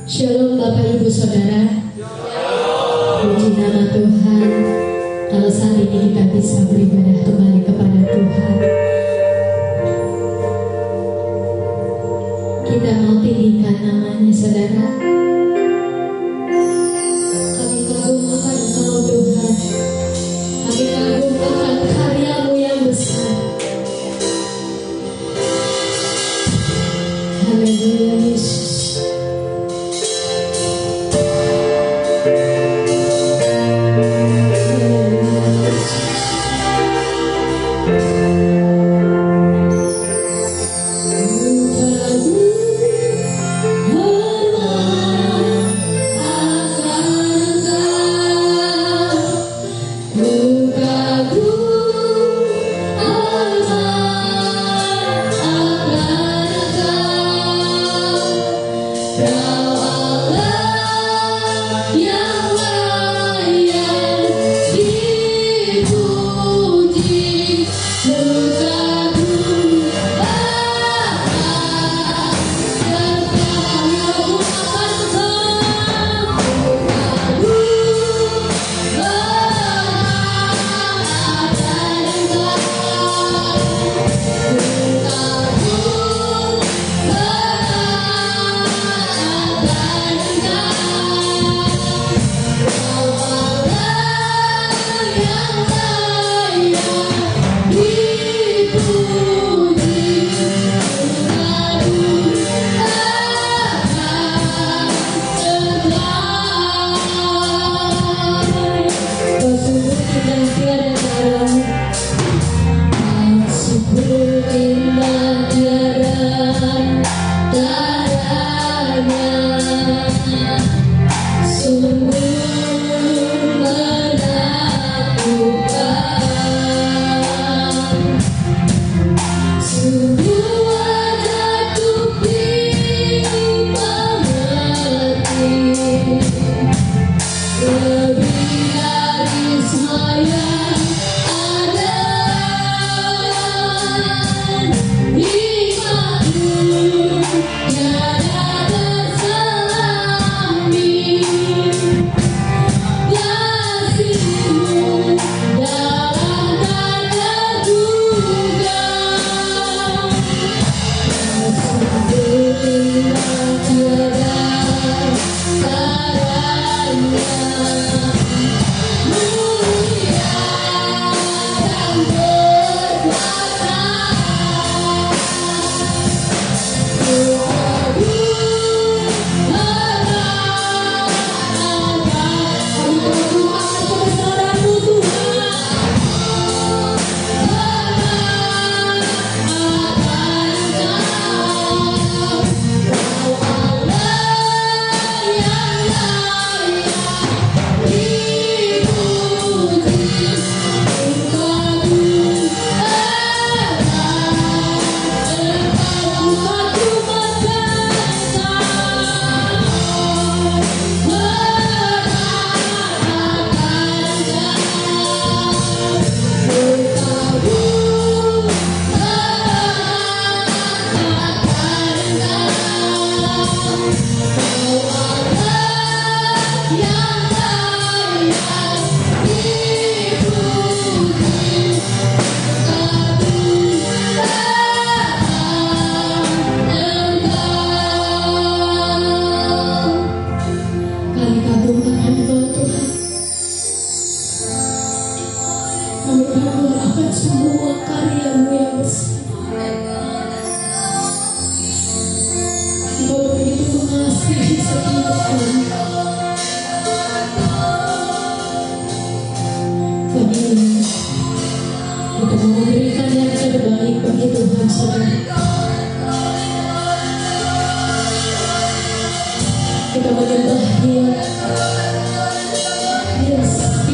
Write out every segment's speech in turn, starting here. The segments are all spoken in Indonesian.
Shalom Bapak Ibu Saudara. Puji nama Tuhan. Kalau saat ini kita bisa beribadah kembali kepada Tuhan, kita mau tinggikan namanya, saudara. Kami kagum akan Engkau Tuhan. Kami kagum akan karya-Mu yang besar. Haleluya Yesus.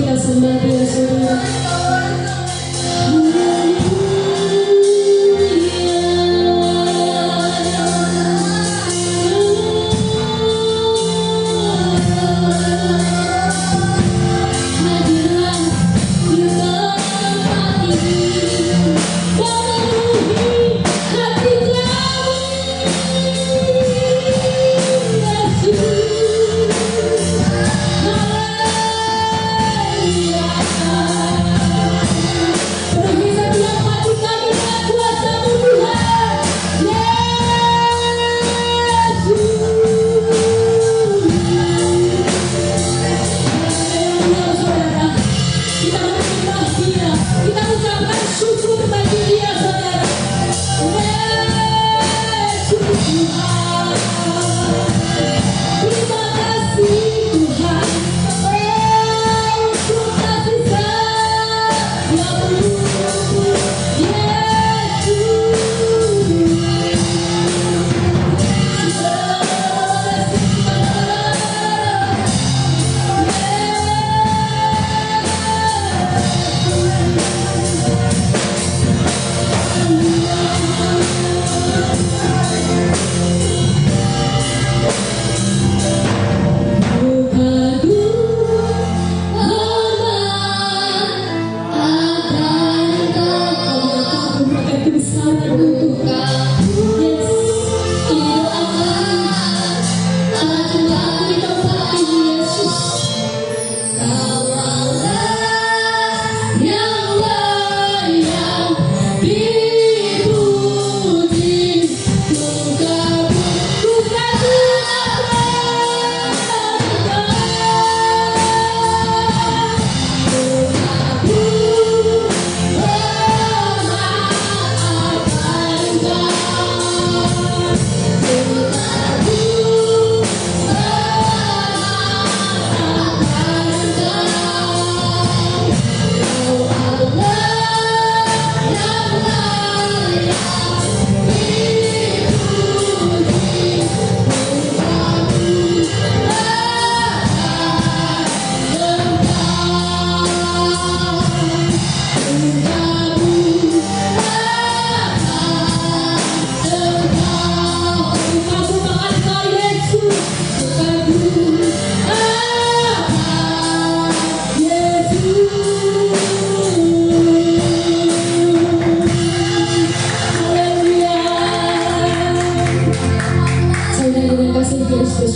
Hati kami, Yesus.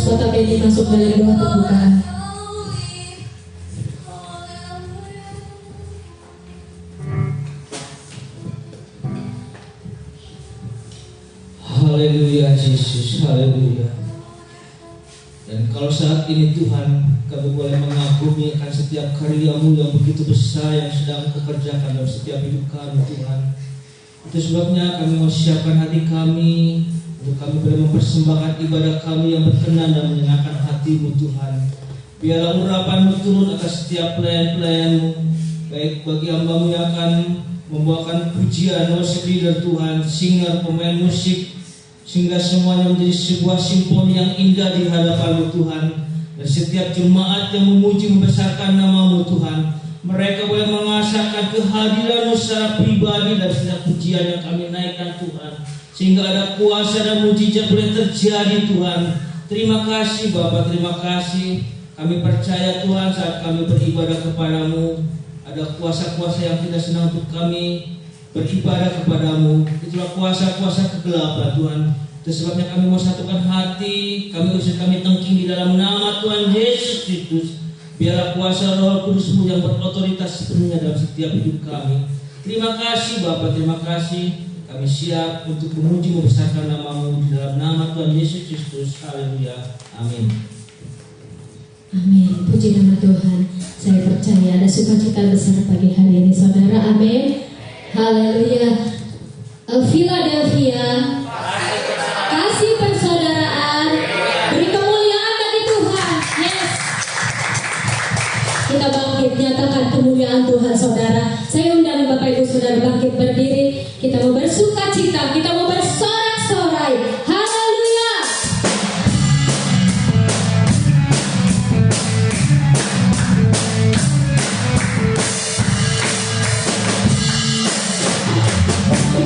notabene masuk dalam doa pembukaan. Haleluya Yesus, haleluya. Dan kalau saat ini Tuhan, kami boleh mengagumi akan setiap karya-Mu yang begitu besar yang sedang Kau kerjakan dalam setiap hidup kami Tuhan. Itu sebabnya kami mau siapkan hati kami untuk kami boleh mempersembahkan ibadah kami yang berkenan dan menyenangkan hati-Mu Tuhan. Biarlah urapan-Mu turun atas setiap pelayan-pelayan-Mu, baik bagi hamba-Mu yang akan membawakan pujian, worship leader Tuhan, singer, pemain musik, sehingga semuanya menjadi sebuah simfoni yang indah di hadapan-Mu Tuhan. Dan setiap jemaat yang memuji membesarkan nama-Mu Tuhan, mereka boleh mengasakan kehadiran-Mu secara pribadi dan setiap pujian yang kami naikkan Tuhan, sehingga ada kuasa dan mujizat boleh terjadi Tuhan. Terima kasih Bapa, terima kasih. Kami percaya Tuhan saat kami beribadah kepadamu, ada kuasa-kuasa yang tidak senang untuk kami beribadah kepadamu. Itulah kuasa-kuasa kegelapan Tuhan. Itu sebabnya kami mau satukan hati, kami usir, kami tengking di dalam nama Tuhan Yesus Kristus. Biarlah kuasa Roh Kudus-Mu yang berotoritas sepenuhnya dalam setiap hidup kami. Terima kasih Bapa, terima kasih. Kami siap untuk memuji membesarkan nama-Mu di dalam nama Tuhan Yesus Kristus. Haleluya. Amin. Amin. Puji nama Tuhan. Saya percaya ada sukacita besar pagi hari ini, saudara. Amin. Haleluya. Philadelphia, kasih persaudaraan, beri kemuliaan bagi Tuhan. Yes. Kita bangkit, nyatakan kemuliaan Tuhan, saudara. Saya undang Bapak Ibu Saudara bangkit berdiri. Kita mau bersuka cita, kita mau bersorak-sorai. Haleluya.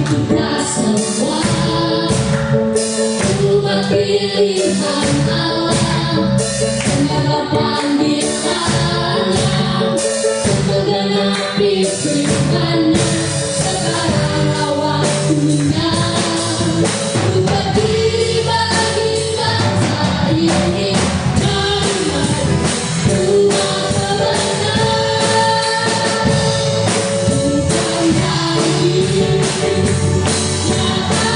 Kita semua umat pilihan Allah, segala panggilannya, menggenapi firman-Nya. Sekarang waktunya untuk berdiri bagi bangsa ini. Rumah kebenaran, bukan lagi nyatakan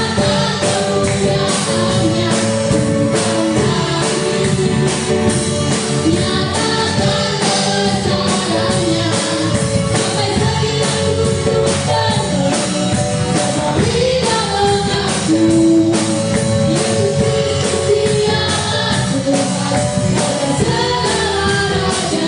kemuliaan-Nya, bukan lagi nyatakan kebesaran-Nya. Sampai sekian untuk semua tidak mengaku Yesus Kristus dialah Tuhan dan segala raja.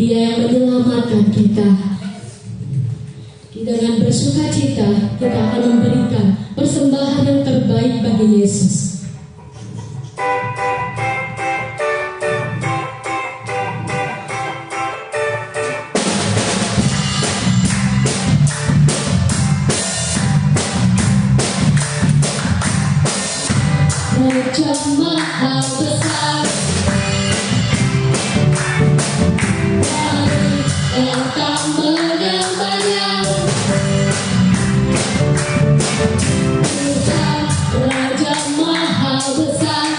Dia yang menyelamatkan kita. Dengan bersukacita kita akan memberikan persembahan yang terbaik bagi Yesus. Raja Maha Besar, mari datang menyembahnya. Tuhan Raja Maha Besar,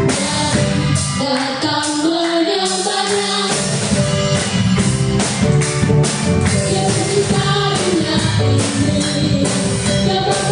mari datang menyembahnya. Yang di karunia ini dapat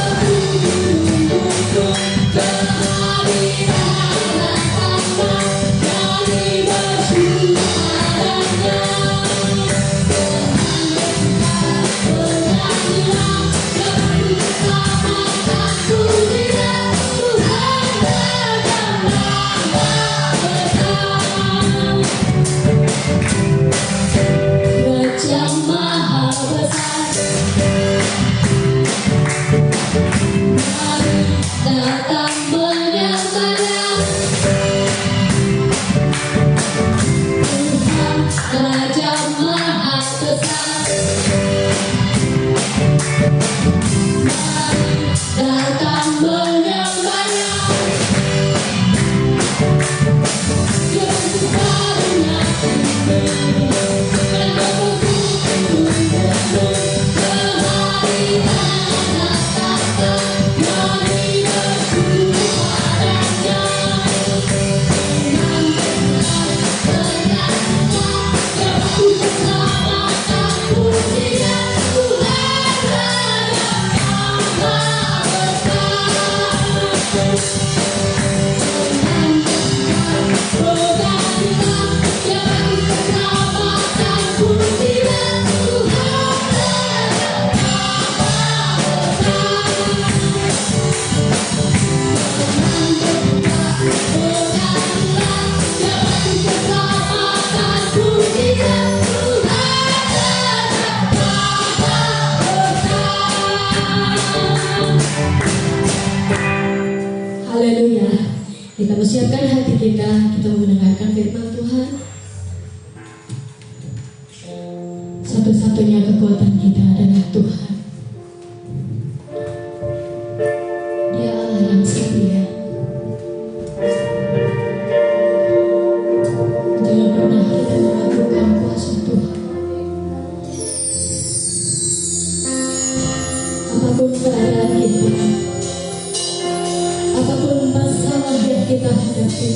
kita persiapkan hati kita mendengarkan firman Tuhan. Satu-satunya kekuatan kita adalah Tuhan. Dia Allah yang setia. Jangan pernah kita meragukan kuasa Tuhan. Apapun keadaan kita, apapun masalah yang kita hadapi,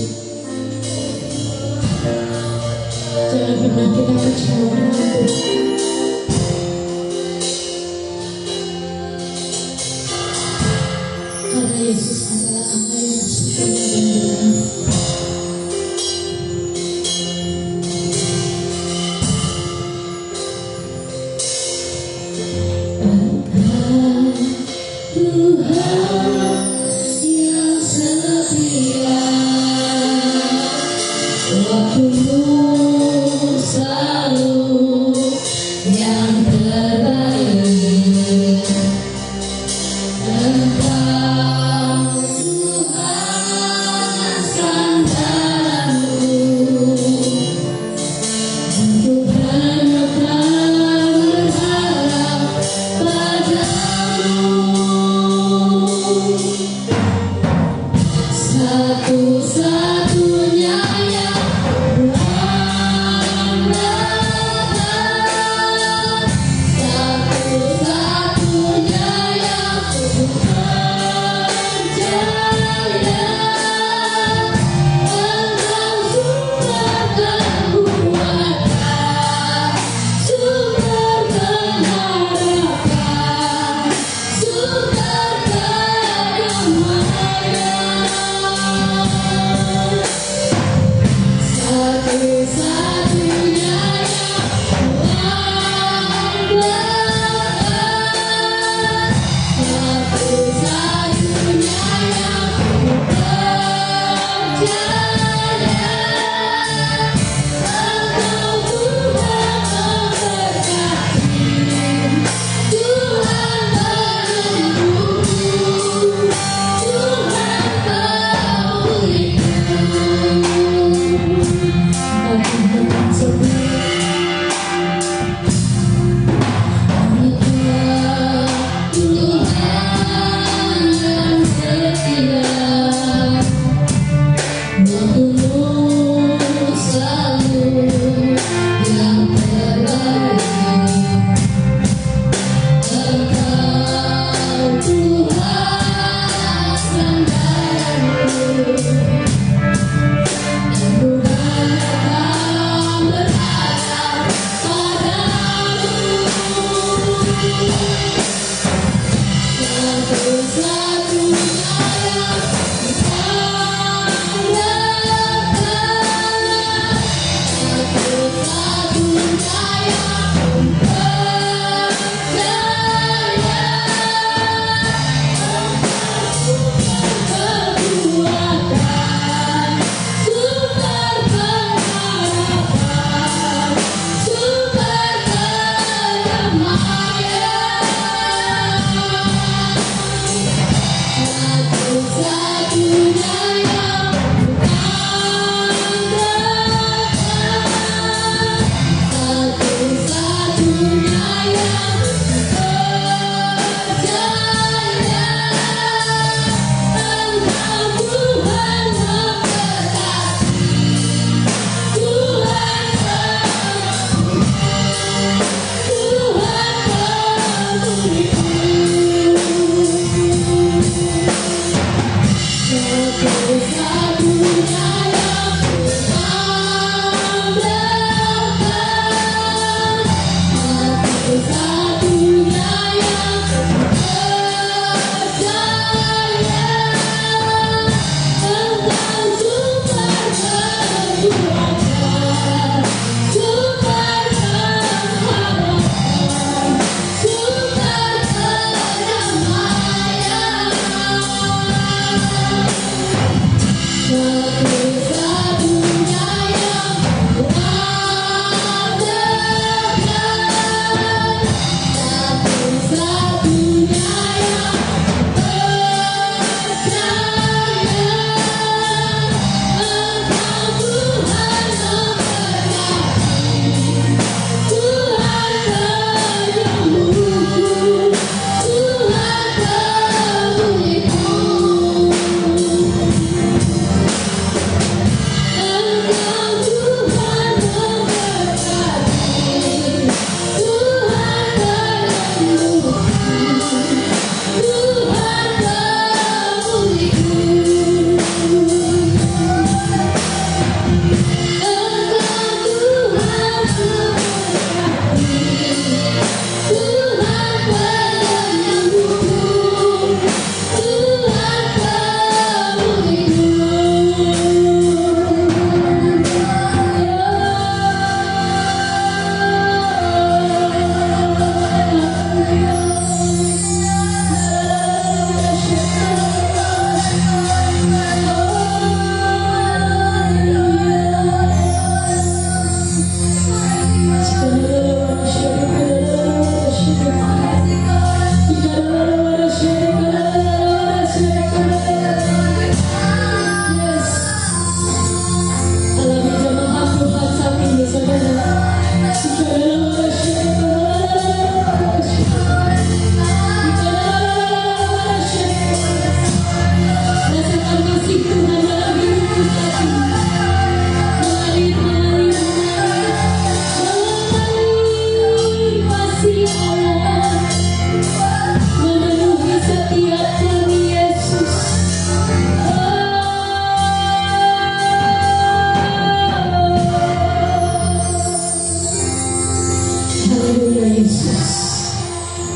jangan pernah kita kecewa dengan Tuhan. Karena Yesus adalah Allah yang setia dan benar. Engkau Tuhan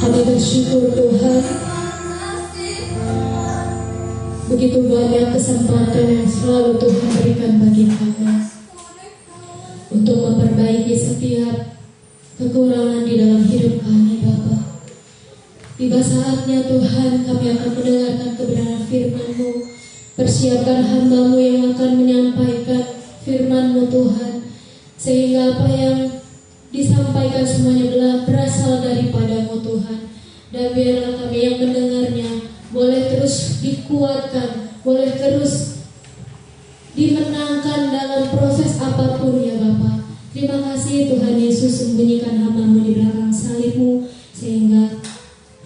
Kami bersyukur Tuhan, begitu banyak kesempatan yang selalu Tuhan berikan bagi kami untuk memperbaiki setiap kekurangan di dalam hidup kami, Bapa. Tiba saatnya Tuhan kami akan mendengarkan kebenaran firman-Mu. Persiapkan hamba-Mu yang akan menyampaikan firman-Mu Tuhan, sehingga apa yang disampaikan semuanya berasal daripada-Mu Tuhan. Dan biarlah kami yang mendengarnya boleh terus dikuatkan, boleh terus dimenangkan dalam proses apapun ya Bapa. Terima kasih Tuhan Yesus, sembunyikan hamba-Mu di belakang salib-Mu sehingga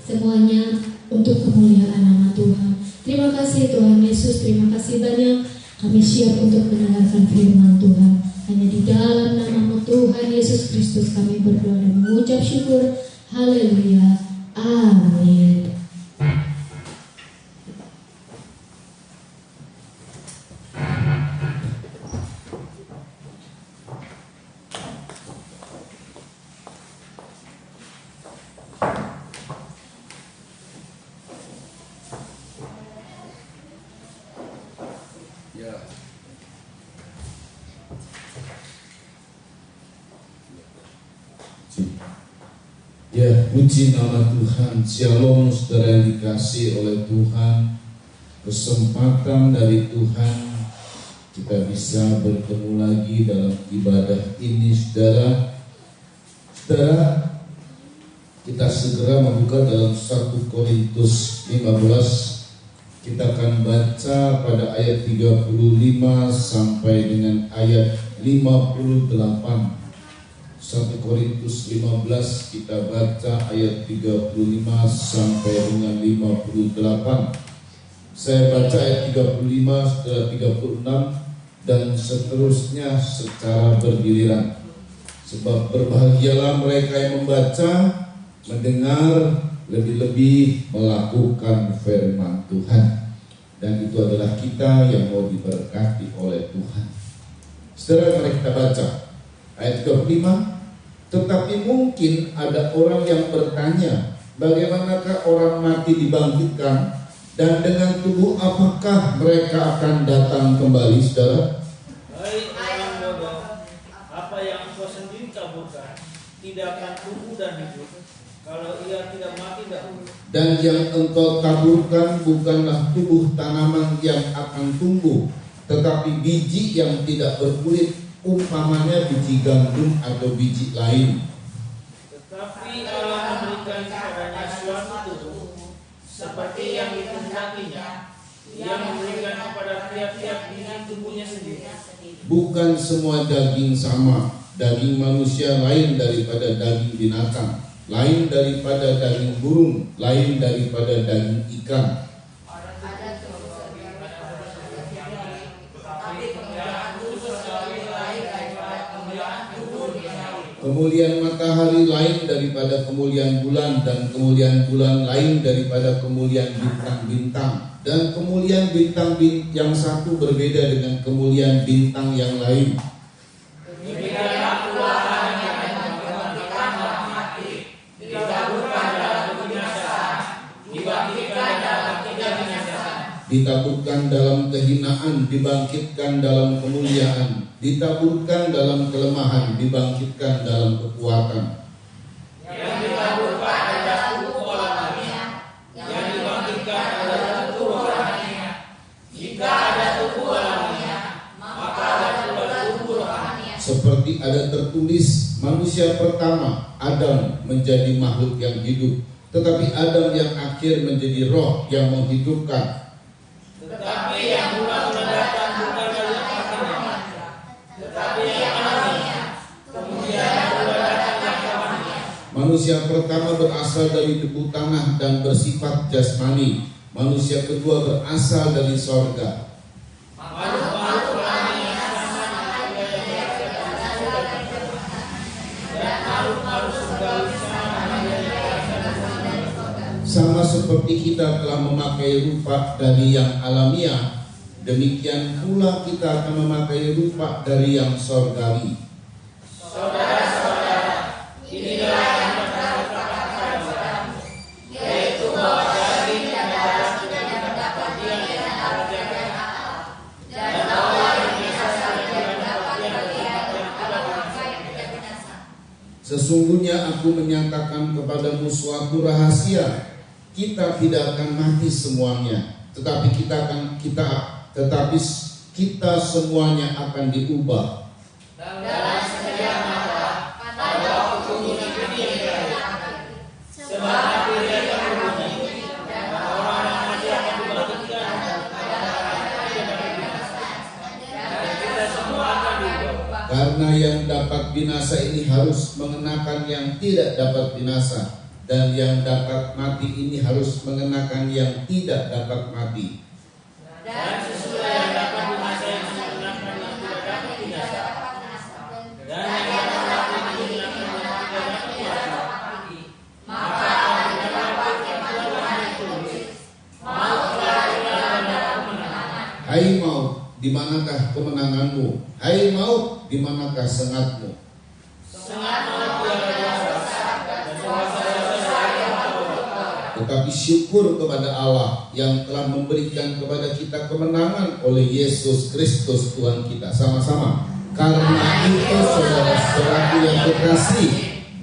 semuanya untuk kemuliaan nama Tuhan. Terima kasih Tuhan Yesus, terima kasih banyak. Kami siap untuk mendengarkan firman Tuhan. Hanya di dalam nama-Mu Tuhan Yesus Kristus kami berdoa dan mengucap syukur. Haleluya. Amin. Ya, puji nama Tuhan. Shalom saudara yang dikasihi oleh Tuhan. Kesempatan dari Tuhan kita bisa bertemu lagi dalam ibadah ini saudara. Saudara, kita segera membuka dalam 1 Korintus 15. Kita akan baca pada ayat 35 sampai dengan ayat 58. 1 Korintus 15 kita baca ayat 35 sampai dengan 58. Saya baca ayat 35, setelah 36 dan seterusnya secara bergiliran. Sebab berbahagialah mereka yang membaca, mendengar, lebih-lebih melakukan firman Tuhan. Dan itu adalah kita yang mau diberkati oleh Tuhan. Saudara, mari kita baca ayat 35. Tetapi mungkin ada orang yang bertanya, bagaimanakah orang mati dibangkitkan, dan dengan tubuh apakah mereka akan datang kembali, saudara? Hai orang bodoh, apa yang engkau sendiri taburkan tidak akan tumbuh dan hidup kalau ia tidak mati dahulu. Dan yang engkau taburkan bukanlah tubuh tanaman yang akan tumbuh, tetapi biji yang tidak berkulit, umpamanya biji gandum atau biji lain. Tetapi Allah memberikan kepadanya suatu tubuh seperti yang dikehendakinya. Ia memberikan kepada tiap-tiap biji tubuhnya sendiri. Bukan semua daging sama. Daging manusia lain daripada daging binatang, lain daripada daging burung, lain daripada daging ikan. Kemuliaan matahari lain daripada kemuliaan bulan, dan kemuliaan bulan lain daripada kemuliaan bintang-bintang, dan kemuliaan bintang yang satu berbeda dengan kemuliaan bintang yang lain. Ditaburkan dalam kehinaan, dibangkitkan dalam kemuliaan. Ditaburkan dalam kelemahan, dibangkitkan dalam kekuatan. Yang ditaburkan adalah tubuh rohaninya, yang dibangkitkan adalah tubuh rohaninya. Jika ada tubuh rohaninya, maka ada pula tubuh rohaninya. Seperti ada tertulis, manusia pertama Adam menjadi makhluk yang hidup, tetapi Adam yang akhir menjadi roh yang menghidupkan. Tetapi yang mula-mula datang bukan dari rohaninya, tetapi yang rohaninya. Kemudian yang mula datang yang rohaninya. Manusia pertama berasal dari debu tanah dan bersifat jasmani. Manusia kedua berasal dari sorga. Makhluk-makhluk rohani yang sama dan makhluk-makhluk surgawi sama seperti kita telah memakai rupa dari yang alamiah, demikian pula kita akan memakai rupa dari yang sorgawi. Saudara-saudara, inilah yang berkata kepada orang, aku menyatakan kepadamu suatu rahasia, kita tidak akan mati semuanya, tetapi kita semuanya akan diubah. Dalam setiap mata, pada waktu ini sebab aku yang berbunyi, dan orang-orang mati akan dibangkitkan dan kita semua akan diubah. Karena yang dapat binasa ini harus mengenakan yang tidak dapat binasa, dan yang dapat mati ini harus mengenakan yang tidak dapat mati. Dan sesudah yang dapat binasa yang mengenakan yang tidak dapat binasa, dan yang dapat mati mengenakan yang tidak dapat mati, maka akan mendapat kehidupan yang kudus. Maut telah dan dapat kemenangan. Hai maut, di manakah kemenanganmu? Hai maut, di manakah sengatmu? Sengat maut tiada kuasa, dan kuasa yang Tetapi syukur kepada Allah yang telah memberikan kepada kita kemenangan oleh Yesus Kristus Tuhan kita. Sama-sama. Karena itu saudara-saudaraku yang terkasih,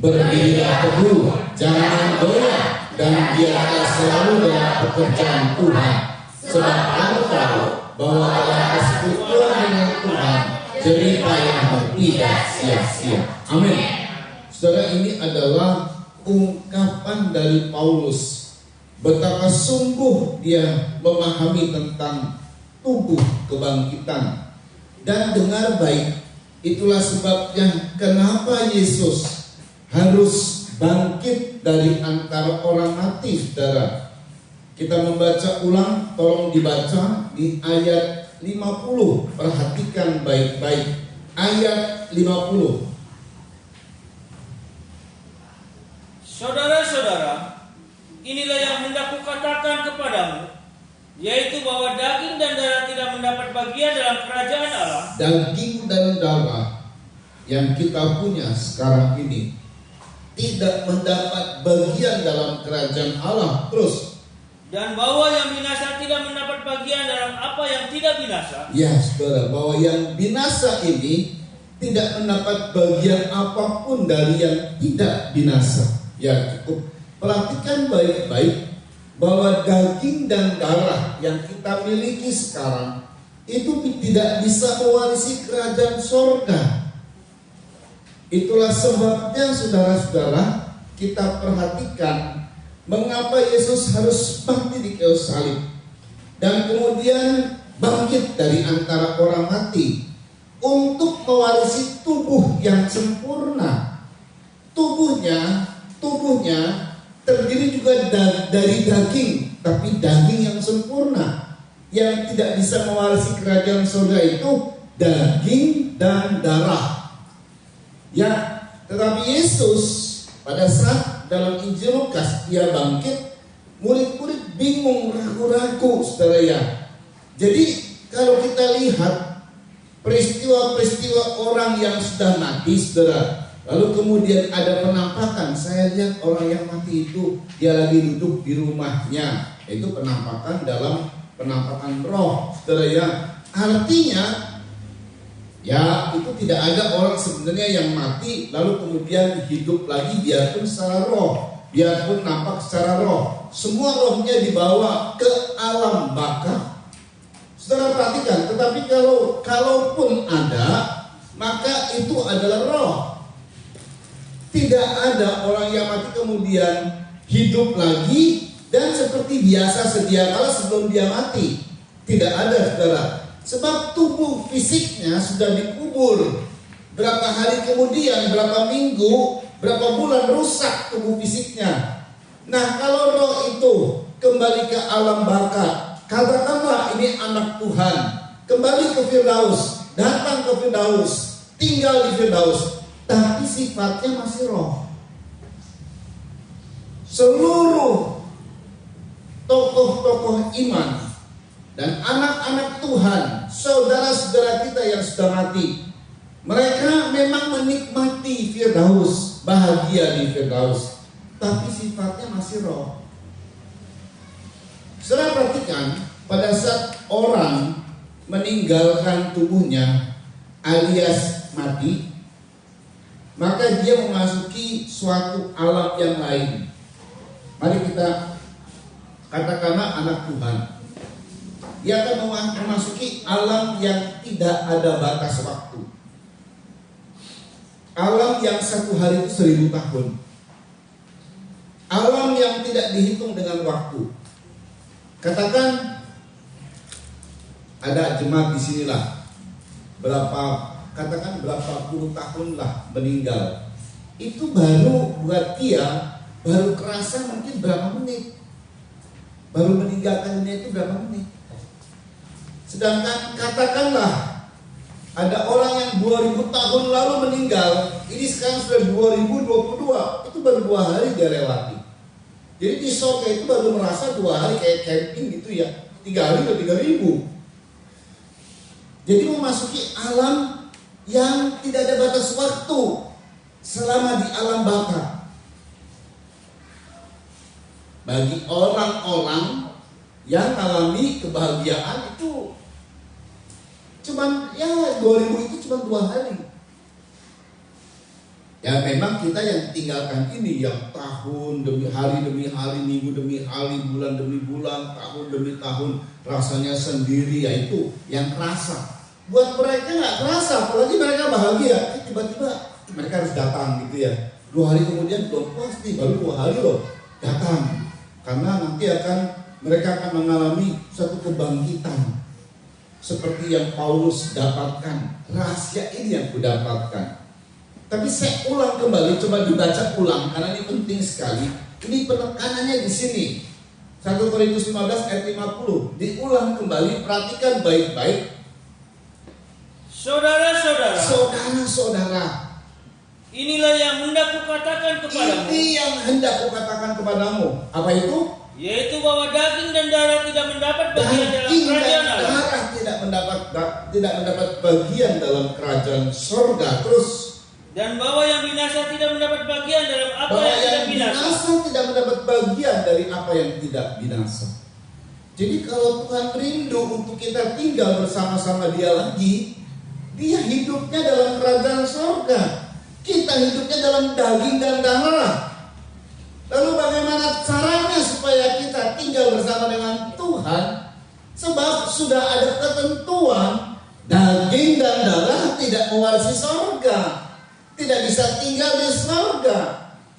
berdirilah teguh, jangan goyah, dan biarlah selalu dalam pekerjaan Tuhan. Sebab kamu tahu bahwa dalam persekutuan dengan Tuhan, jerih payahmu tidak sia-sia. Amin. Saudara, ini adalah ungkapan dari Paulus. Betapa sungguh dia memahami tentang tubuh kebangkitan. Dan dengar baik, itulah sebabnya kenapa Yesus harus bangkit dari antara orang mati, saudara. Kita membaca ulang, tolong dibaca di ayat 50. Perhatikan baik-baik. Ayat 50. Saudara-saudara, inilah yang hendak kukatakan kepadamu, yaitu bahwa daging dan darah tidak mendapat bagian dalam kerajaan Allah. Daging dan darah yang kita punya sekarang ini tidak mendapat bagian dalam kerajaan Allah. Terus, Dan bahwa yang binasa tidak mendapat bagian dalam apa yang tidak binasa. ya saudara, bahwa yang binasa ini tidak mendapat bagian apapun dari yang tidak binasa. Ya, cukup perhatikan baik-baik bahwa daging dan darah yang kita miliki sekarang itu tidak bisa mewarisi kerajaan sorga. Itulah sebabnya saudara-saudara, kita perhatikan mengapa Yesus harus mati di kayu salib dan kemudian bangkit dari antara orang mati untuk mewarisi tubuh yang sempurna. Tubuhnya terdiri juga dari daging, tapi daging yang sempurna. Yang tidak bisa mewarisi kerajaan surga itu daging dan darah. Ya, tetapi Yesus pada saat dalam Injil Lukas ia bangkit, murid-murid bingung, ragu-ragu, saudara ya. Jadi kalau kita lihat peristiwa-peristiwa orang yang sudah mati, saudara, lalu kemudian ada penampakan. Saya lihat orang yang mati itu dia lagi duduk di rumahnya. Itu penampakan dalam penampakan roh, saudara ya. Artinya ya itu tidak ada orang sebenarnya yang mati lalu kemudian hidup lagi biarpun secara roh, biarpun nampak secara roh. Semua rohnya dibawa ke alam baka. Saudara perhatikan, tetapi kalaupun ada, maka itu adalah roh. Tidak ada orang yang mati kemudian hidup lagi dan seperti biasa sedia kala sebelum dia mati. Tidak ada, saudara. Sebab tubuh fisiknya sudah dikubur. Berapa hari kemudian, berapa minggu, berapa bulan rusak tubuh fisiknya. Nah, kalau roh itu kembali ke alam baka, katakanlah ini anak Tuhan, kembali ke Firdaus, datang ke Firdaus, tinggal di Firdaus, tapi sifatnya masih roh. Seluruh tokoh-tokoh iman dan anak-anak Tuhan, saudara-saudara kita yang sudah mati, mereka memang menikmati Firdaus, bahagia di Firdaus, tapi sifatnya masih roh. Saudara perhatikan, pada saat orang meninggalkan tubuhnya alias mati, maka dia memasuki suatu alam yang lain. Mari kita katakanlah anak Tuhan, dia akan memasuki alam yang tidak ada batas waktu, alam yang satu hari itu 1000 tahun, alam yang tidak dihitung dengan waktu. Katakan ada jemaat di sinilah, katakan berapa puluh tahun lah meninggal, itu baru buat dia baru kerasa mungkin berapa menit, baru meninggalkan dunia itu berapa menit. Sedangkan katakanlah ada orang yang 2000 tahun lalu meninggal, ini sekarang sudah 2022, itu baru 2 hari dia lewati. Jadi di surga itu baru merasa 2 hari kayak camping gitu ya, 3 hari atau 3000. Jadi memasuki alam yang tidak ada batas waktu selama di alam baka. Bagi orang-orang yang alami kebahagiaan itu cuman ya 2000 itu cuma 2 hari. Ya memang kita yang tinggalkan ini yang tahun demi hari, minggu demi hari, bulan demi bulan, tahun demi tahun, rasanya sendiri, yaitu yang kerasa. Buat mereka nggak kerasa, apalagi mereka bahagia. Tiba-tiba mereka harus datang gitu ya. 2 hari kemudian belum pasti, baru 2 hari loh datang. Karena nanti mereka akan mengalami suatu kebangkitan seperti yang Paulus dapatkan. Rahasia ini yang kudapatkan. Tapi saya ulang kembali, coba dibaca ulang karena ini penting sekali. Ini penekanannya di sini. 1 Korintus 15 ayat 50. Diulang kembali, perhatikan baik-baik. Saudara-saudara, inilah yang hendak kukatakan kepadamu. Ini yang hendak kukatakan kepadamu. Apa itu? Yaitu bahwa daging dan darah tidak mendapat bagian dalam kerajaan Allah. Darah tidak mendapat bagian dalam kerajaan surga. Terus, dan bahwa yang binasa tidak mendapat bagian dalam apa yang tidak binasa. Tidak mendapat bagian dari apa yang tidak binasa. Jadi kalau Tuhan rindu untuk kita tinggal bersama-sama Dia lagi, Dia hidupnya dalam kerajaan surga. Kita hidupnya dalam daging dan darah. Lalu bagaimana caranya supaya kita tinggal bersama dengan Tuhan? Sebab sudah ada ketentuan, daging dan darah tidak mewarisi surga, tidak bisa tinggal di surga.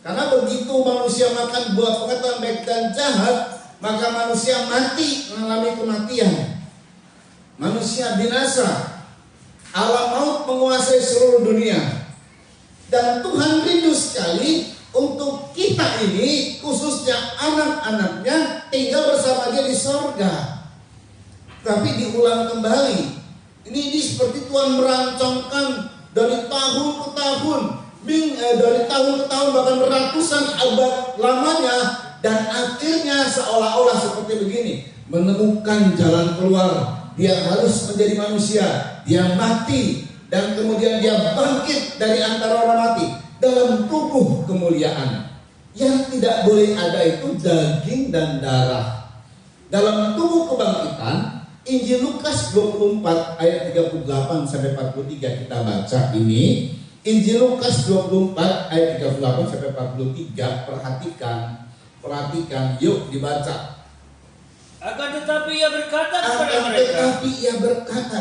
Karena begitu manusia makan buah pengetahuan baik dan jahat, maka manusia mati, mengalami kematian. Manusia binasa. Alam maut menguasai seluruh dunia. Dan Tuhan rindu sekali untuk kita ini, khususnya anak-anaknya, tinggal bersama Dia di sorga. Tapi diulang kembali. Ini seperti Tuhan merancangkan dari tahun ke tahun, dari tahun ke tahun, bahkan ratusan abad lamanya. Dan akhirnya seolah-olah seperti begini, menemukan jalan keluar. Dia harus menjadi manusia, dia mati, dan kemudian dia bangkit dari antara orang mati dalam tubuh kemuliaan. Yang tidak boleh ada itu daging dan darah. Dalam tubuh kebangkitan, Injil Lukas 24 ayat 38 sampai 43 kita baca ini. Injil Lukas 24 ayat 38 sampai 43, perhatikan, yuk dibaca. Akan tetapi ia berkata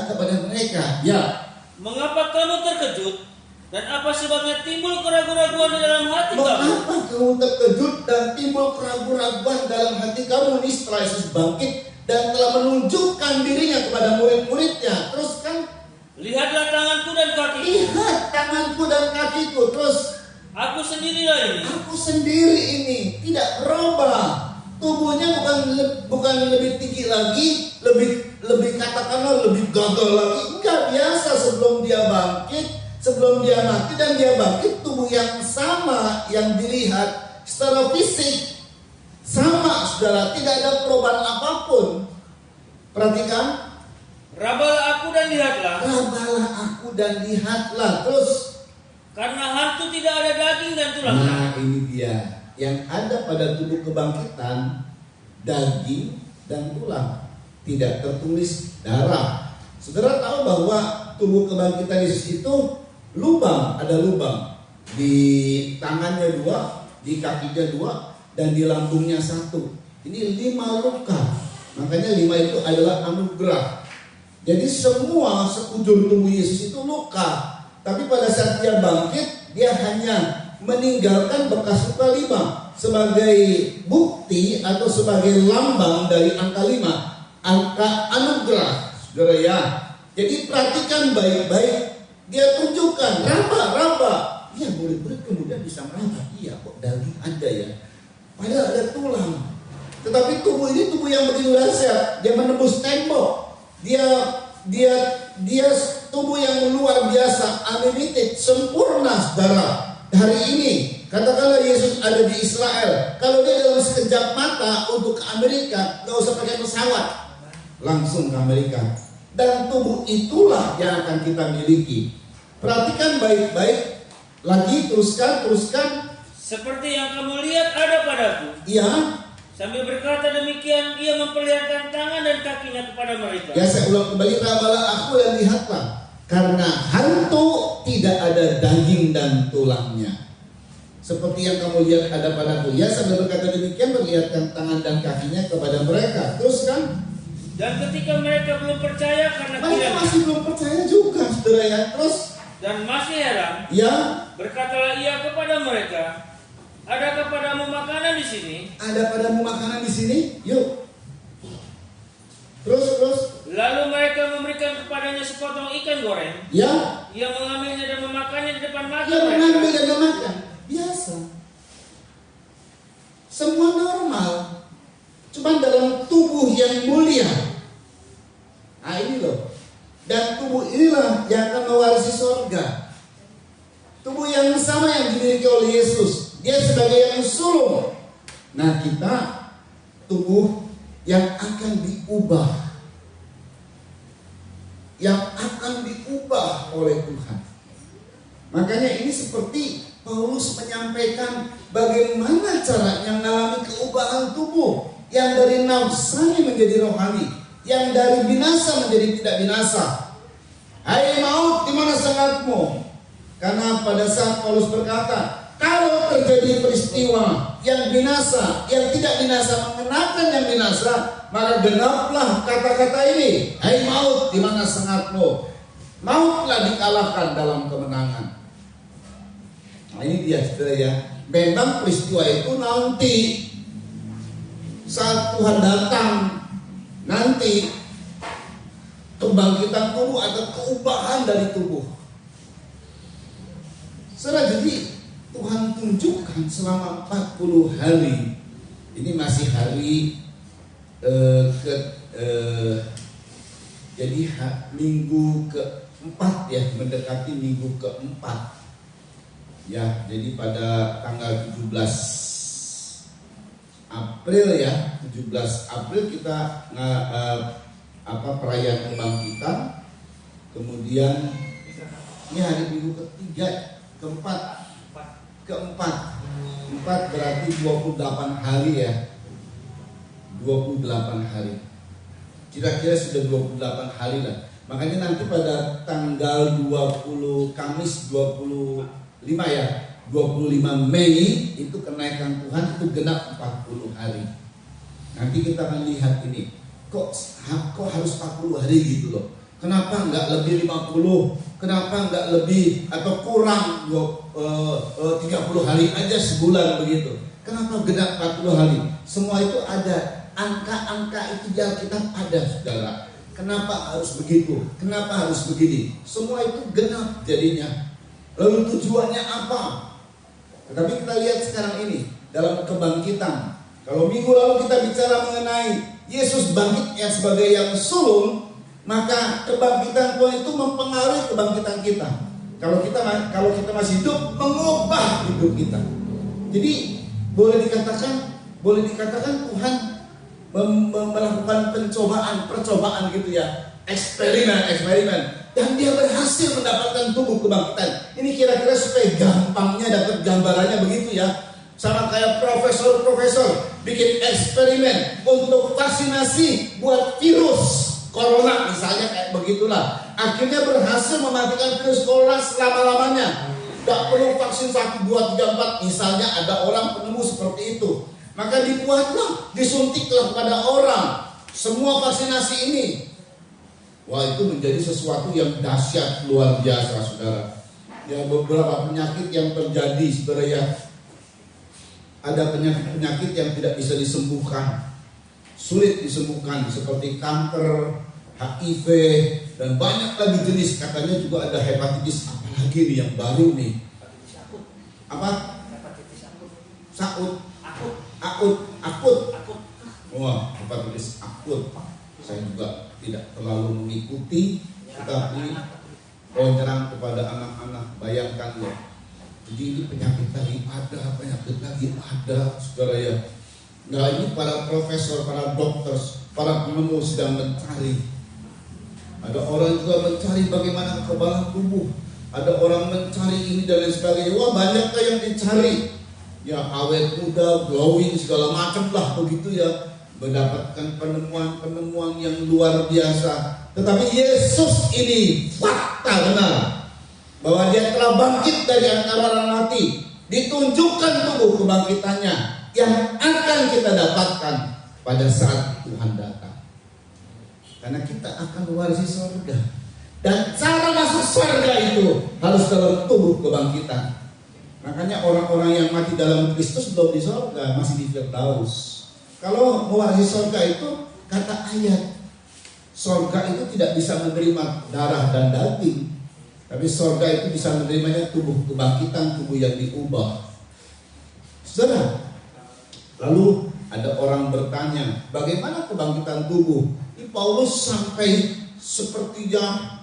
kepada mereka, ya, mengapa kamu terkejut? Dan apa sebabnya timbul keraguan-raguan di dalam hati kamu? Mengapa kamu terkejut dan timbul keraguan-raguan dalam hati kamu? Ini setelah Yesus bangkit dan telah menunjukkan dirinya kepada murid-muridnya. Terus kan, lihatlah tanganku dan kakiku. Lihat tanganku dan kakiku. Terus, aku sendirilah ini. Aku sendiri ini, tidak berubah. Tubuhnya bukan lebih tinggi lagi, lebih katakanlah lebih gagah lagi. Enggak, biasa sebelum dia bangkit, sebelum dia mati dan dia bangkit, tubuh yang sama yang dilihat secara fisik sama, saudara, tidak ada perubahan apapun. Perhatikan, rabalah aku dan lihatlah. Terus, karena hantu tidak ada daging dan tulang. Nah, ini dia. Yang ada pada tubuh kebangkitan, daging dan tulang, tidak tertulis darah. Saudara tahu bahwa tubuh kebangkitan Yesus itu lubang, ada lubang. Di tangannya 2, di kakinya 2, dan di lambungnya 1. Ini 5 luka. Makanya 5 itu adalah anugerah. Jadi semua sekujur tubuh Yesus itu luka. Tapi pada saat dia bangkit, dia hanya meninggalkan bekas luka 5 sebagai bukti atau sebagai lambang dari angka 5, angka anugerah, saudara ya. Jadi perhatikan baik-baik. Dia tunjukkan raba. Iya, murid-murid kemudian bisa meraba. Iya, kok daging ada ya. Padahal ada tulang. Tetapi tubuh ini tubuh yang begitu dahsyat. Dia menembus tembok. Dia tubuh yang luar biasa, unlimited, sempurna, saudara. Hari ini, katakanlah Yesus ada di Israel. Kalau dia dalam sekejap mata untuk ke Amerika, nggak usah pakai pesawat, langsung ke Amerika. Dan tubuh itulah yang akan kita miliki. Perhatikan baik-baik. Lagi teruskan. Seperti yang kamu lihat ada padaku. Iya. Sambil berkata demikian, ia memperlihatkan tangan dan kakinya kepada mereka. Ya, saya ulang kembali, rabalah aku dan lihatlah. Karena hantu tidak ada daging dan tulangnya. Seperti yang kamu lihat ada padaku. Ya, sambil berkata demikian, perlihatkan tangan dan kakinya kepada mereka. Teruskan. Dan ketika mereka belum percaya karena mereka masih belum percaya juga, saudara ya. Terus dan masih heran, ya, berkatalah ia kepada mereka, adakah padamu makanan di sini? Ada padamu makanan di sini? Yuk. Terus. Lalu mereka memberikan kepadanya sepotong ikan goreng. Ya. Ia mengambilnya dan memakannya di depan mata mereka. Ia mengambil dan memakan. Biasa. Semua normal. Cuma dalam tubuh yang mulia. Nah ini loh. Dan tubuh inilah yang akan mewarisi surga. Tubuh yang sama yang dimiliki oleh Yesus. Dia sebagai yang sulung. Nah kita tubuh yang akan diubah. Yang akan diubah oleh Tuhan. Makanya ini seperti Paulus menyampaikan bagaimana caranya mengalami keubahan tubuh. Yang dari nafsani menjadi rohani, yang dari binasa menjadi tidak binasa. Hai maut, di mana sangatmu? Karena pada saat Paulus berkata, kalau terjadi peristiwa yang binasa, yang tidak binasa mengenakan yang binasa, maka genaplah kata-kata ini. Hai maut, di mana sangatmu? Mautlah dikalahkan dalam kemenangan. Nah ini dia, saudara ya. Memang peristiwa itu nanti saat Tuhan datang, nanti kebangkitan tubuh atau keubahan dari tubuh. Saudara, jadi Tuhan tunjukkan selama 40 hari. Ini masih hari minggu keempat ya, mendekati minggu keempat. Ya, jadi pada tanggal 17 April ya, 17 April kita perayaan kebangkitan. Kemudian ini hari minggu ketiga, keempat berarti 28 hari ya. 28 hari. Kira-kira sudah 28 hari lah. Makanya nanti pada tanggal 20 Kamis 25 ya, 25 Mei itu kenaikan Tuhan itu genap 40 hari. Nanti kita akan lihat ini. Kok harus 40 hari gitu loh. Kenapa enggak lebih 50? Kenapa enggak lebih atau kurang 30 hari aja sebulan begitu? Kenapa genap 40 hari? Semua itu ada angka-angka itu di Alkitab ada, saudara. Kenapa harus begitu? Kenapa harus begini? Semua itu genap jadinya. Lalu tujuannya apa? Tetapi kita lihat sekarang ini dalam kebangkitan. Kalau minggu lalu kita bicara mengenai Yesus bangkitnya sebagai yang sulung, maka kebangkitan Tuhan itu mempengaruhi kebangkitan kita. Kalau kita masih hidup, mengubah hidup kita. Jadi boleh dikatakan Tuhan melakukan percobaan gitu ya, eksperimen. Dan dia berhasil mendapatkan tubuh kebangkitan. Ini kira-kira supaya gampangnya dapat gambarannya begitu ya. Sama kayak profesor bikin eksperimen untuk vaksinasi buat virus corona misalnya, kayak begitulah. Akhirnya berhasil mematikan virus corona selama-lamanya. Tidak perlu vaksin 1, 2, 3, 4. Misalnya ada orang penemu seperti itu, maka dibuatlah, disuntiklah kepada orang semua vaksinasi ini. Wah, itu menjadi sesuatu yang dahsyat luar biasa, saudara. Ya, beberapa penyakit yang terjadi, saudara, ya, ada penyakit-penyakit yang tidak bisa disembuhkan, sulit disembuhkan, seperti kanker, HIV, dan banyak lagi jenis. Katanya juga ada hepatitis apalagi nih yang baru nih. Apa? Sakut. Akut. Wah, hepatitis akut. Saya juga tidak terlalu mengikuti, tetapi menyerang kepada anak-anak. Bayangkan ya. Jadi ini penyakit lagi ada, saudara ya. Nah, ini para profesor, para dokter, para penemu sedang mencari. Ada orang juga mencari bagaimana kekebalan tubuh. Ada orang mencari ini dan lain sebagainya. Wah, banyak yang dicari. Ya, awet muda, glowing, segala macam lah begitu ya. Mendapatkan penemuan-penemuan yang luar biasa. Tetapi Yesus ini fakta benar bahwa dia telah bangkit dari antara orang mati. Ditunjukkan tubuh kebangkitannya yang akan kita dapatkan pada saat Tuhan datang. Karena kita akan mewarisi surga. Dan cara masuk surga itu harus dalam tubuh kebangkitan. Makanya orang-orang yang mati dalam Kristus belum di surga, masih di Firdaus. Kalau mewarisi surga itu, kata ayat, surga itu tidak bisa menerima darah dan daging, tapi surga itu bisa menerimanya tubuh kebangkitan, tubuh yang diubah. Saudara, lalu ada orang bertanya, bagaimana kebangkitan tubuh? Ini Paulus sampai sepertinya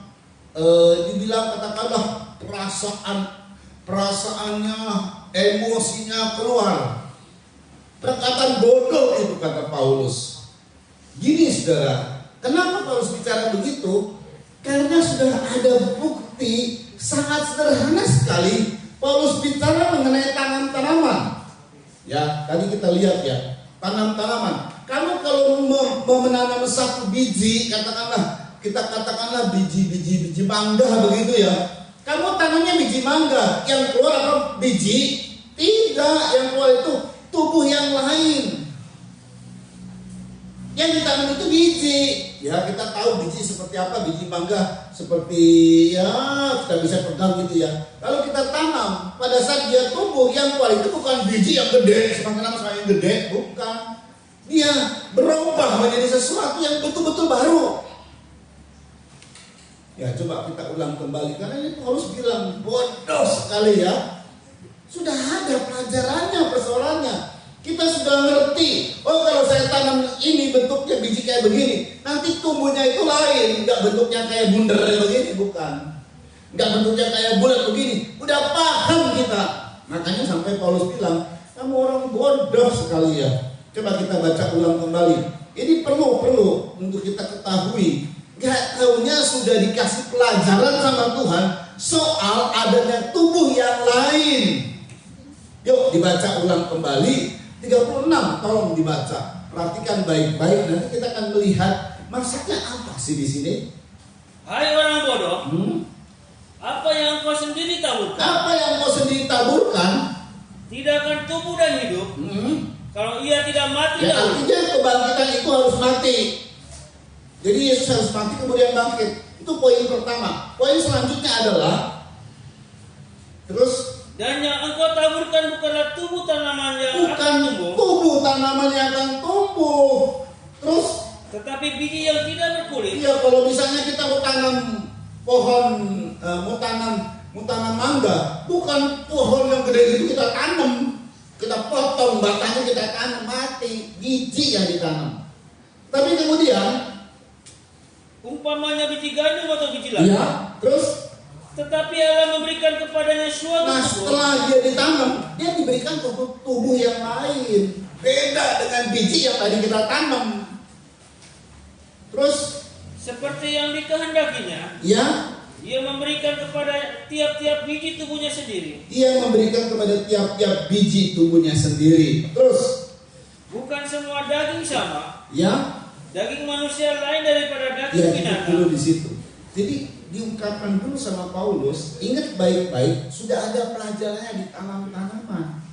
dibilang katakanlah perasaannya, emosinya keluar. Perkataan bodoh itu kata Paulus. Gini saudara, kenapa Paulus bicara begitu? Karena sudah ada bukti sangat sederhana sekali. Paulus bicara mengenai tanam-tanaman. Ya, tadi kita lihat ya, tanam-tanaman. Kamu kalau mau menanam satu biji, kita katakanlah biji mangga begitu ya. Kamu tanamnya biji mangga, yang keluar apa? Biji? Tidak, yang keluar itu tubuh yang lain. Yang ditanam itu biji. Ya, kita tahu biji seperti apa, biji mangga seperti ya kita bisa pegang gitu ya. Lalu kita tanam, pada saat dia tumbuh, yang keluar itu bukan biji yang gede, semakin lama yang gede, bukan. Dia berubah menjadi sesuatu yang betul-betul baru. Ya, coba kita ulang kembali, karena ini Paulus bilang bodoh sekali ya. Sudah ada pelajarannya, persoalannya. Kita sudah ngerti. Oh, kalau saya tanam ini bentuknya biji kayak begini, nanti tumbuhnya itu lain. Enggak bentuknya kayak bundar begini, bukan. Enggak bentuknya kayak bulat begini. Udah paham kita. Makanya sampai Paulus bilang, kamu orang bodoh sekali ya. Coba kita baca ulang kembali. Ini perlu untuk kita ketahui. Gak taunya sudah dikasih pelajaran sama Tuhan soal adanya tubuh yang lain. Yuk dibaca ulang kembali 36, tolong dibaca. Perhatikan baik-baik, nanti kita akan melihat maksudnya apa sih di sini. Hai orang bodoh, apa yang kau sendiri taburkan? Apa yang kau sendiri taburkan tidak akan tumbuh dan hidup kalau ia tidak mati ya, dahulu. artinya kebangkitan itu harus mati. Jadi Yesus harus mati kemudian bangkit. Itu poin pertama. Poin selanjutnya adalah terus, Dan yang engkau taburkan bukanlah tubuh tanaman yang bukan akan tumbuh, tubuh tanaman yang akan tumbuh. Terus, tetapi biji yang tidak berkulit. iya, kalau misalnya kita mau tanam pohon, mau tanam mangga, bukan pohon yang gede itu kita tanam, kita potong batangnya, kita tanam, mati, biji yang ditanam. Tapi kemudian, Umpamanya biji gandum atau biji labu. iya, terus, Tetapi Allah memberikan kepadanya suatu nah tubuh. setelah dia ditanam, dia diberikan tubuh yang lain, beda dengan biji yang tadi kita tanam. Terus, Seperti yang dikehendakinya, ya, ia memberikan kepada tiap-tiap biji tubuhnya sendiri. Ia memberikan kepada tiap-tiap biji tubuhnya sendiri. Terus, Bukan semua daging sama. ya, Daging manusia lain daripada daging ya kita dulu binatang. di situ. Jadi diungkapkan dulu sama Paulus, ingat baik-baik, sudah ada pelajarannya di tanam-tanaman.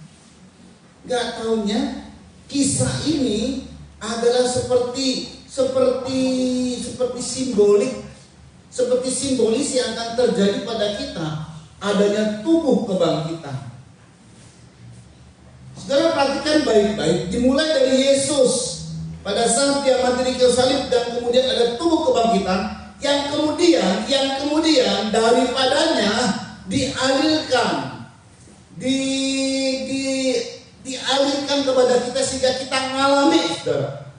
Gak taunya kisah ini adalah seperti simbolis yang akan terjadi pada kita, adanya tubuh kebangkitan. Saudara perhatikan baik-baik, dimulai dari Yesus pada saat dia mati di kayu salib dan kemudian ada tubuh kebangkitan yang kemudian daripadanya dialirkan dialirkan kepada kita sehingga kita ngalami, saudara.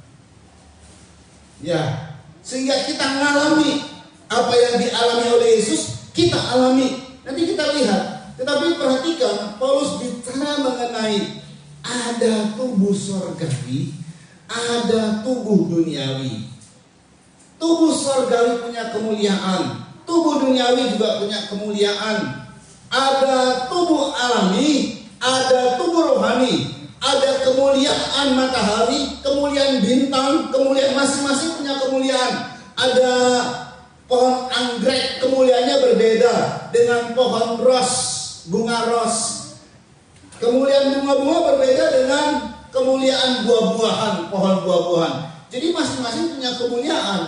Ya, sehingga kita ngalami apa yang dialami oleh Yesus, kita alami. Nanti kita lihat. Tetapi perhatikan, Paulus bicara mengenai ada tubuh surgawi, ada tubuh duniawi. Tubuh surgawi punya kemuliaan, tubuh duniawi juga punya kemuliaan. Ada tubuh alami, ada tubuh rohani, ada kemuliaan matahari, kemuliaan bintang, kemuliaan masing-masing punya kemuliaan. Ada pohon anggrek, kemuliaannya berbeda dengan pohon ros, bunga ros. Kemuliaan bunga-bunga berbeda dengan kemuliaan buah-buahan, pohon buah-buahan. Jadi masing-masing punya kemuliaan.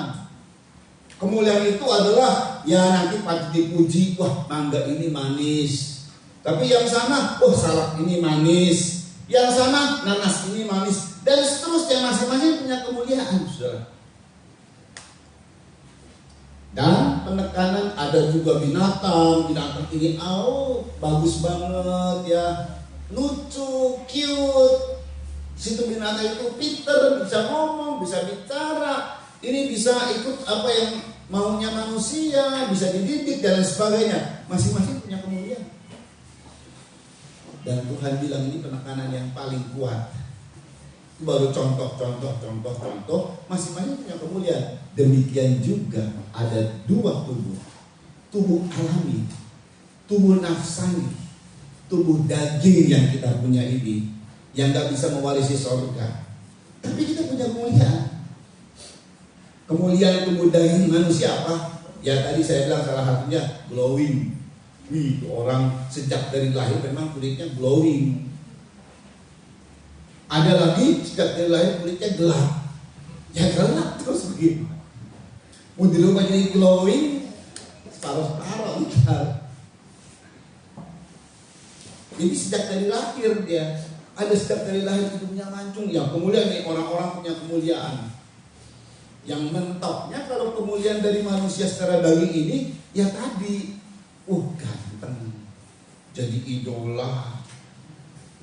Kemuliaan itu adalah ya nanti pasti dipuji, wah mangga ini manis. Tapi yang sana, wah salak ini manis. Yang sana, nanas ini manis. Dan seterusnya masing-masing punya kemuliaan, saudara. Dan penekanan ada juga binatang ini bagus banget ya, lucu, cute. Situ binatang itu pinter, bisa ngomong, bisa bicara. Ini bisa ikut apa yang maunya manusia, bisa dididik dan sebagainya. Masing-masing punya kemuliaan. Dan Tuhan bilang ini penekanan yang paling kuat. Itu baru contoh. Masing-masing punya kemuliaan. Demikian juga ada dua tubuh. Tubuh alami, tubuh nafsani, tubuh daging yang kita punya ini, yang gak bisa mewarisi surga. Tapi kita punya kemuliaan. Kemuliaan tubuh daging manusia apa? Ya tadi saya bilang salah satunya glowing. Wih, orang sejak dari lahir memang kulitnya glowing. Ada lagi sejak dari lahir kulitnya gelap. Ya gelap terus begitu. Mau dirubah jadi glowing, separuh-separuh entar. Jadi sejak dari lahir dia ada, sejak dari lahir hidupnya mancung. Ya kemuliaan nih, orang-orang punya kemuliaan. Yang mentoknya kalau kemuliaan dari manusia secara daging ini, ya tadi, ganteng, jadi idola.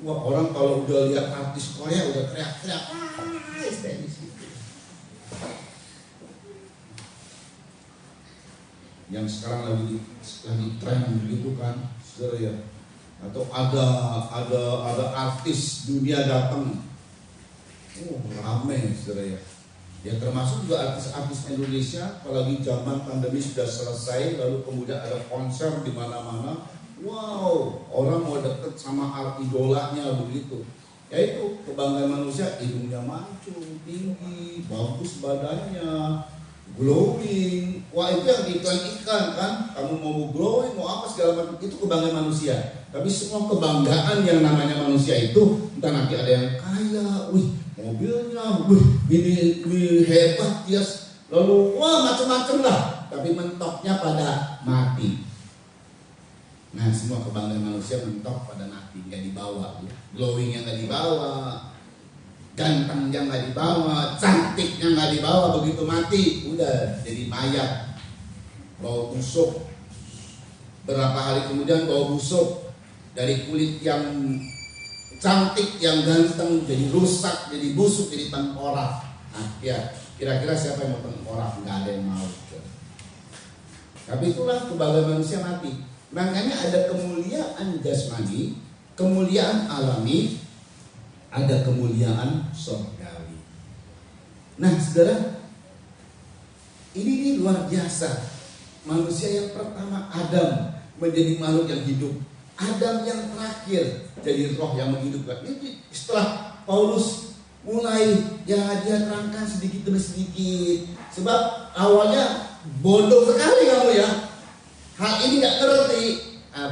Wah, orang kalau udah lihat artis Korea udah teriak-teriak, yang sekarang lagi tren gitu kan, saudara ya. Atau ada artis dunia datang, rame, saudara ya. Ya termasuk juga artis-artis Indonesia, apalagi zaman pandemi sudah selesai, lalu kemudian ada konser di mana-mana. Wow, orang mau deket sama idolanya begitu. Ya itu kebanggaan manusia, hidungnya mancung, tinggi, bagus badannya, glowing. Wah itu yang iklan-iklan kan, kamu mau glowing, mau apa segala macam, itu kebanggaan manusia. Tapi semua kebanggaan yang namanya manusia itu, entah nanti ada yang kaya, mobilnya, ini hebat dia, lalu macam-macam lah. Tapi mentoknya pada mati. Nah semua kebanggaan manusia mentok pada mati, nggak dibawa, ya. Glowingnya nggak dibawa, gantengnya nggak dibawa, cantiknya nggak dibawa, begitu mati udah jadi mayat, bau busuk. Berapa hari kemudian bau busuk, dari kulit yang cantik, yang ganteng jadi rusak, jadi busuk, jadi tengkorak. Nah ya kira-kira siapa yang mau tengkorak? Nggak ada yang mau. Tapi itulah kebanggaan manusia mati. Makanya ada kemuliaan jasmani, kemuliaan alami, ada kemuliaan surgawi. Nah saudara, ini luar biasa. Manusia yang pertama, Adam, menjadi makhluk yang hidup. Adam yang terakhir jadi roh yang menghidupkan. Ini setelah Paulus mulai dia terangkan sedikit demi sedikit. Sebab awalnya bodoh sekali kamu ya. hal ini nggak ngerti,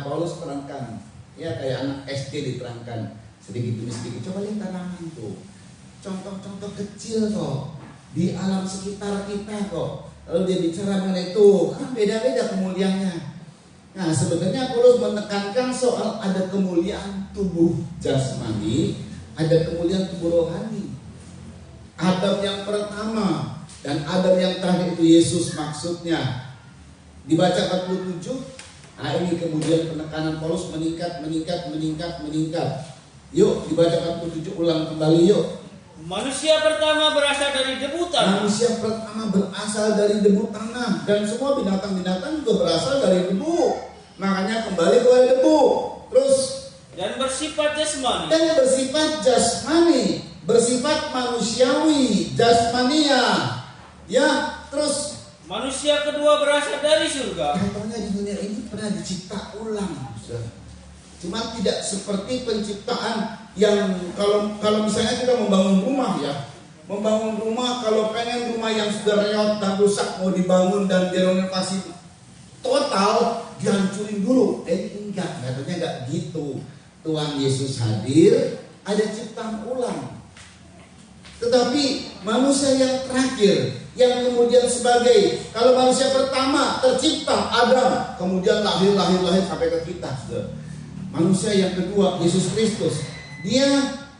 Paulus terangkan, ya kayak anak SD diterangkan sedikit demi sedikit. Coba lihat tanaman tuh, contoh-contoh kecil kok di alam sekitar kita kok. Lalu dia bicara mengenai itu, kan beda-beda kemuliaannya. Nah, sebenarnya Paulus menekankan soal ada kemuliaan tubuh jasmani, ada kemuliaan tubuh rohani. Adam yang pertama dan Adam yang terakhir itu Yesus maksudnya. Dibaca 47, nah ini kemudian penekanan Paulus meningkat. Yuk dibaca 47 ulang kembali yuk. Manusia pertama berasal dari debu tanah. Manusia pertama berasal dari debu tanah, dan semua binatang-binatang juga berasal dari debu. Makanya kembali kepada debu. Terus Dan bersifat jasmani. Bersifat manusiawi, jasmania. Ya, terus Manusia kedua berasal dari surga. contohnya di dunia ini pernah dicipta ulang, saudara. Cuma tidak seperti penciptaan yang kalau misalnya kita membangun rumah ya, kalau pengen rumah yang sudah reot dan rusak mau dibangun dan direnovasi total, dihancurin dulu. Katanya enggak gitu. Tuhan Yesus hadir, ada ciptaan ulang. Tetapi manusia yang terakhir, yang kemudian sebagai, kalau manusia pertama tercipta Adam, kemudian lahir sampai ke kita, saudara. Manusia yang kedua Yesus Kristus, dia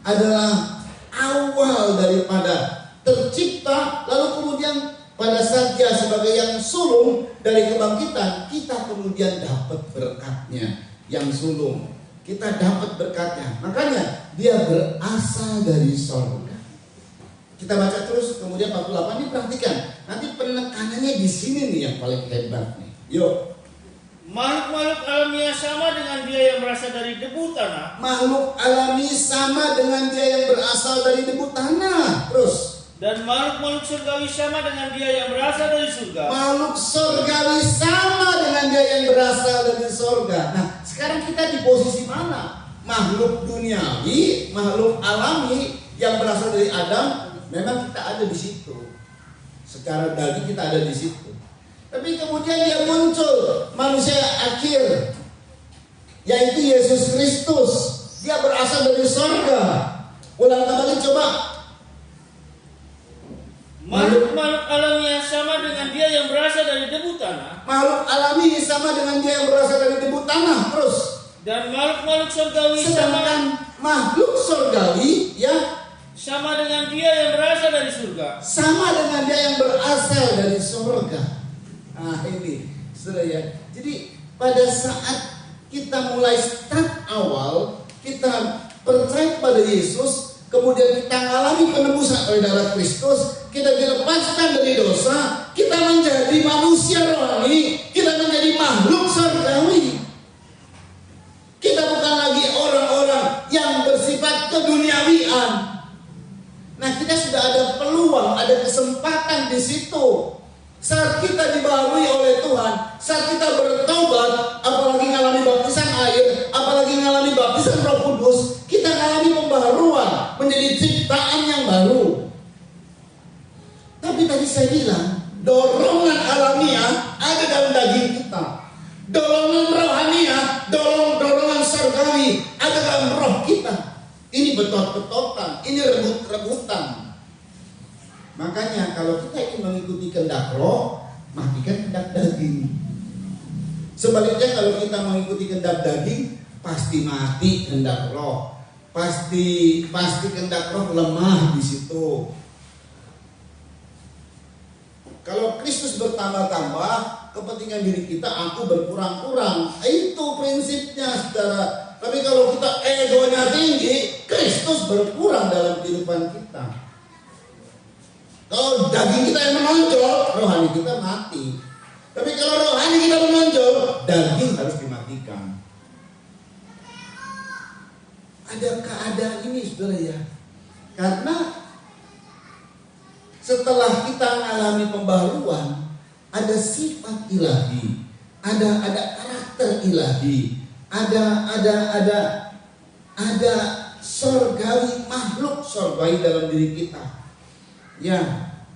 adalah awal daripada tercipta, lalu kemudian pada saat dia sebagai yang sulung dari kebangkitan, kita kemudian dapat berkatnya yang sulung, kita dapat berkatnya. Makanya dia berasal dari sorga. Kita baca terus kemudian 48 ini, perhatikan nanti penekanannya di sini nih yang paling hebat nih. Yuk. Makhluk-makhluk alamiah sama dengan dia yang berasal dari debu tanah. Makhluk alami sama dengan dia yang berasal dari debu tanah. Terus. Dan makhluk-makhluk surgawi sama dengan dia yang berasal dari surga. Makhluk surgawi sama dengan dia yang berasal dari surga. Nah, sekarang kita di posisi mana? Makhluk duniawi, makhluk alami yang berasal dari Adam, memang kita ada di situ. Secara daging kita ada di situ. Tapi kemudian dia muncul manusia akhir, yaitu Yesus Kristus. Dia berasal dari surga. Ulang kembali coba. Makhluk-makhluk alamiah sama dengan dia yang berasal dari debu tanah. Makhluk alami sama dengan dia yang berasal dari debu tanah. Terus. Dan makhluk-makhluk surgawi sedangkan makhluk surgawi ya sama dengan dia yang berasal dari surga. Sama dengan dia yang berasal dari surga. Nah ini, saudara ya. Jadi pada saat kita mulai start awal, kita percaya kepada Yesus, kemudian kita mengalami penebusan oleh darah Kristus, kita dilepaskan dari dosa, kita menjadi manusia rohani, kita menjadi makhluk surgawi. Kita bukan lagi orang-orang yang bersifat keduniawian. Nah, kita sudah ada peluang, ada kesempatan di situ. Saat kita dibaharui oleh Tuhan, saat kita bertobat, apalagi mengalami baptisan air, apalagi mengalami baptisan Roh Kudus, kita mengalami pembaharuan, menjadi ciptaan yang baru. Tapi tadi saya bilang, dorongan alamiah ada dalam daging kita. Dorongan rohaniah, dorongan surgawi ada dalam roh kita. Ini betot-betotan, ini rebut-rebutan. Makanya kalau kita ingin mengikuti kehendak roh, matikan kehendak daging. Sebaliknya kalau kita mengikuti kehendak daging, pasti mati kehendak roh. Pasti kehendak roh lemah di situ. Kalau Kristus bertambah-tambah, kepentingan diri kita aku berkurang-kurang. Itu prinsipnya, saudara. Tapi kalau kita egonya tinggi, Kristus berkurang dalam kehidupan kita. Kalau daging kita yang menonjol, rohani kita mati. Tapi kalau rohani kita menonjol, daging harus dimatikan. Ada keadaan ini, saudara ya. Karena setelah kita mengalami pembaharuan, ada sifat ilahi, ada karakter ilahi, ada surgawi, makhluk surgawi dalam diri kita. Ya,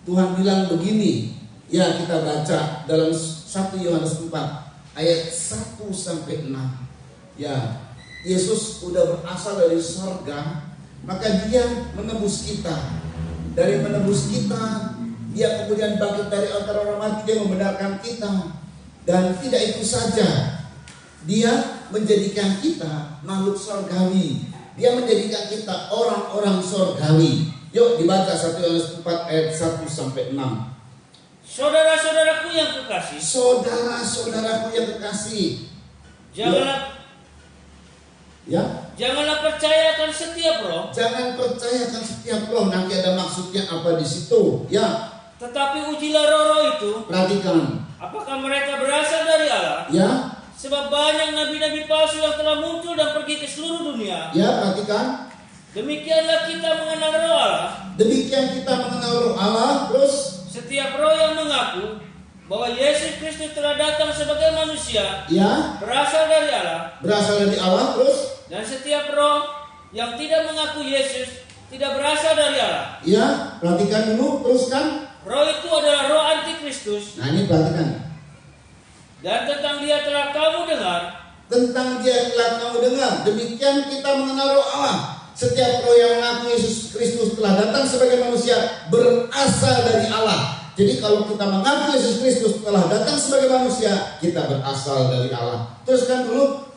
Tuhan bilang begini. Ya, kita baca dalam 1 Yohanes 4. ayat 1 sampai 6. Ya, Yesus udah berasal dari sorga, maka dia menebus kita. Dari menebus kita, dia kemudian bangkit dari antara orang mati, dia membenarkan kita. Dan tidak itu saja, dia menjadikan kita makhluk sorgawi. Dia menjadikan kita orang-orang sorgawi. Yuk dibaca 1 Yohanes 4 ayat 1 sampai 6. Saudara-saudaraku yang kekasih, Saudara-saudaraku yang kekasih, janganlah percaya akan setiap roh, jangan percayakan setiap roh. Nanti ada maksudnya apa di situ. Ya, tetapi ujilah roh-roh itu, perhatikan. apakah mereka berasal dari Allah. Ya, Sebab banyak nabi-nabi palsu yang telah muncul dan pergi ke seluruh dunia. ya, perhatikan. Demikianlah kita mengenal roh Allah. Demikian kita mengenal roh Allah. Terus, Setiap roh yang mengaku bahwa Yesus Kristus telah datang sebagai manusia ya, berasal dari Allah. berasal dari Allah. Terus, Dan setiap roh yang tidak mengaku Yesus tidak berasal dari Allah. ya, perhatikan dulu. Teruskan. Roh itu adalah roh antikristus. Nah, ini perhatikan. Dan tentang dia telah kamu dengar. Tentang dia telah kamu dengar. Demikian kita mengenal roh Allah. Setiap roh yang mengaku Yesus Kristus telah datang sebagai manusia berasal dari Allah. Jadi kalau kita mengaku Yesus Kristus telah datang sebagai manusia, kita berasal dari Allah. Teruskan dulu.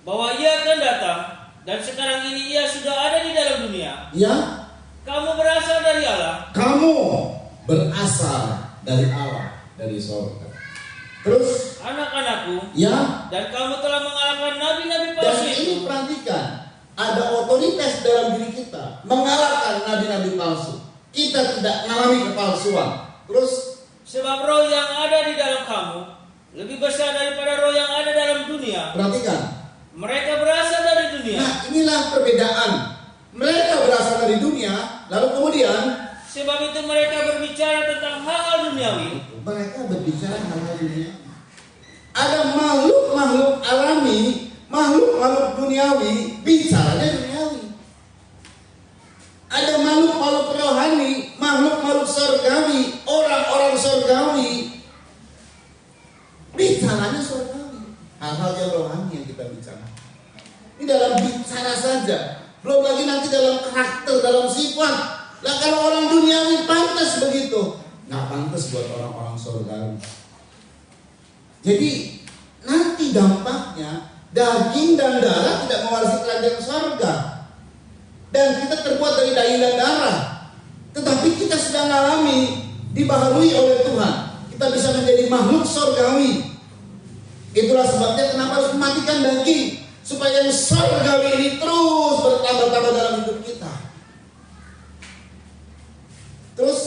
Bahwa ia akan datang. Dan sekarang ini ia sudah ada di dalam dunia. Ya, Kamu berasal dari Allah. kamu berasal dari Allah, dari sorga. Terus, Anak-anakku. ya, Dan kamu telah mengalahkan nabi-nabi dan palsu ini itu. perhatikan, ada otoritas dalam diri kita mengalahkan nabi-nabi palsu. Kita tidak mengalami kepalsuan. Terus, Sebab roh yang ada di dalam kamu lebih besar daripada roh yang ada dalam dunia. perhatikan. Mereka berasal dari dunia. Nah, inilah perbedaan. Mereka berasal dari dunia, lalu kemudian Sebab itu mereka berbicara tentang hal-hal duniawi. mereka berbicara hal-hal dunia. Ada makhluk-makhluk alami, makhluk-makhluk duniawi, bicaranya duniawi. Ada makhluk-makhluk rohani, makhluk-makhluk surgawi, orang-orang surgawi, bicaranya surgawi. Hal-hal yang rohani yang kita bicara. Ini dalam bicara saja, belum lagi nanti dalam karakter, dalam sifat. Lah kalau orang duniawi pantas begitu, nggak pantas buat orang-orang surgawi. Jadi nanti dampaknya daging dan darah tidak mewarisi kerajaan surga, dan kita terbuat dari daging dan darah. Tetapi kita sedang alami dibaharui oleh Tuhan. Kita bisa menjadi makhluk surgawi. Itulah sebabnya kenapa harus mematikan daging, supaya yang surgawi ini terus bertambah-tambah dalam hidup kita. Terus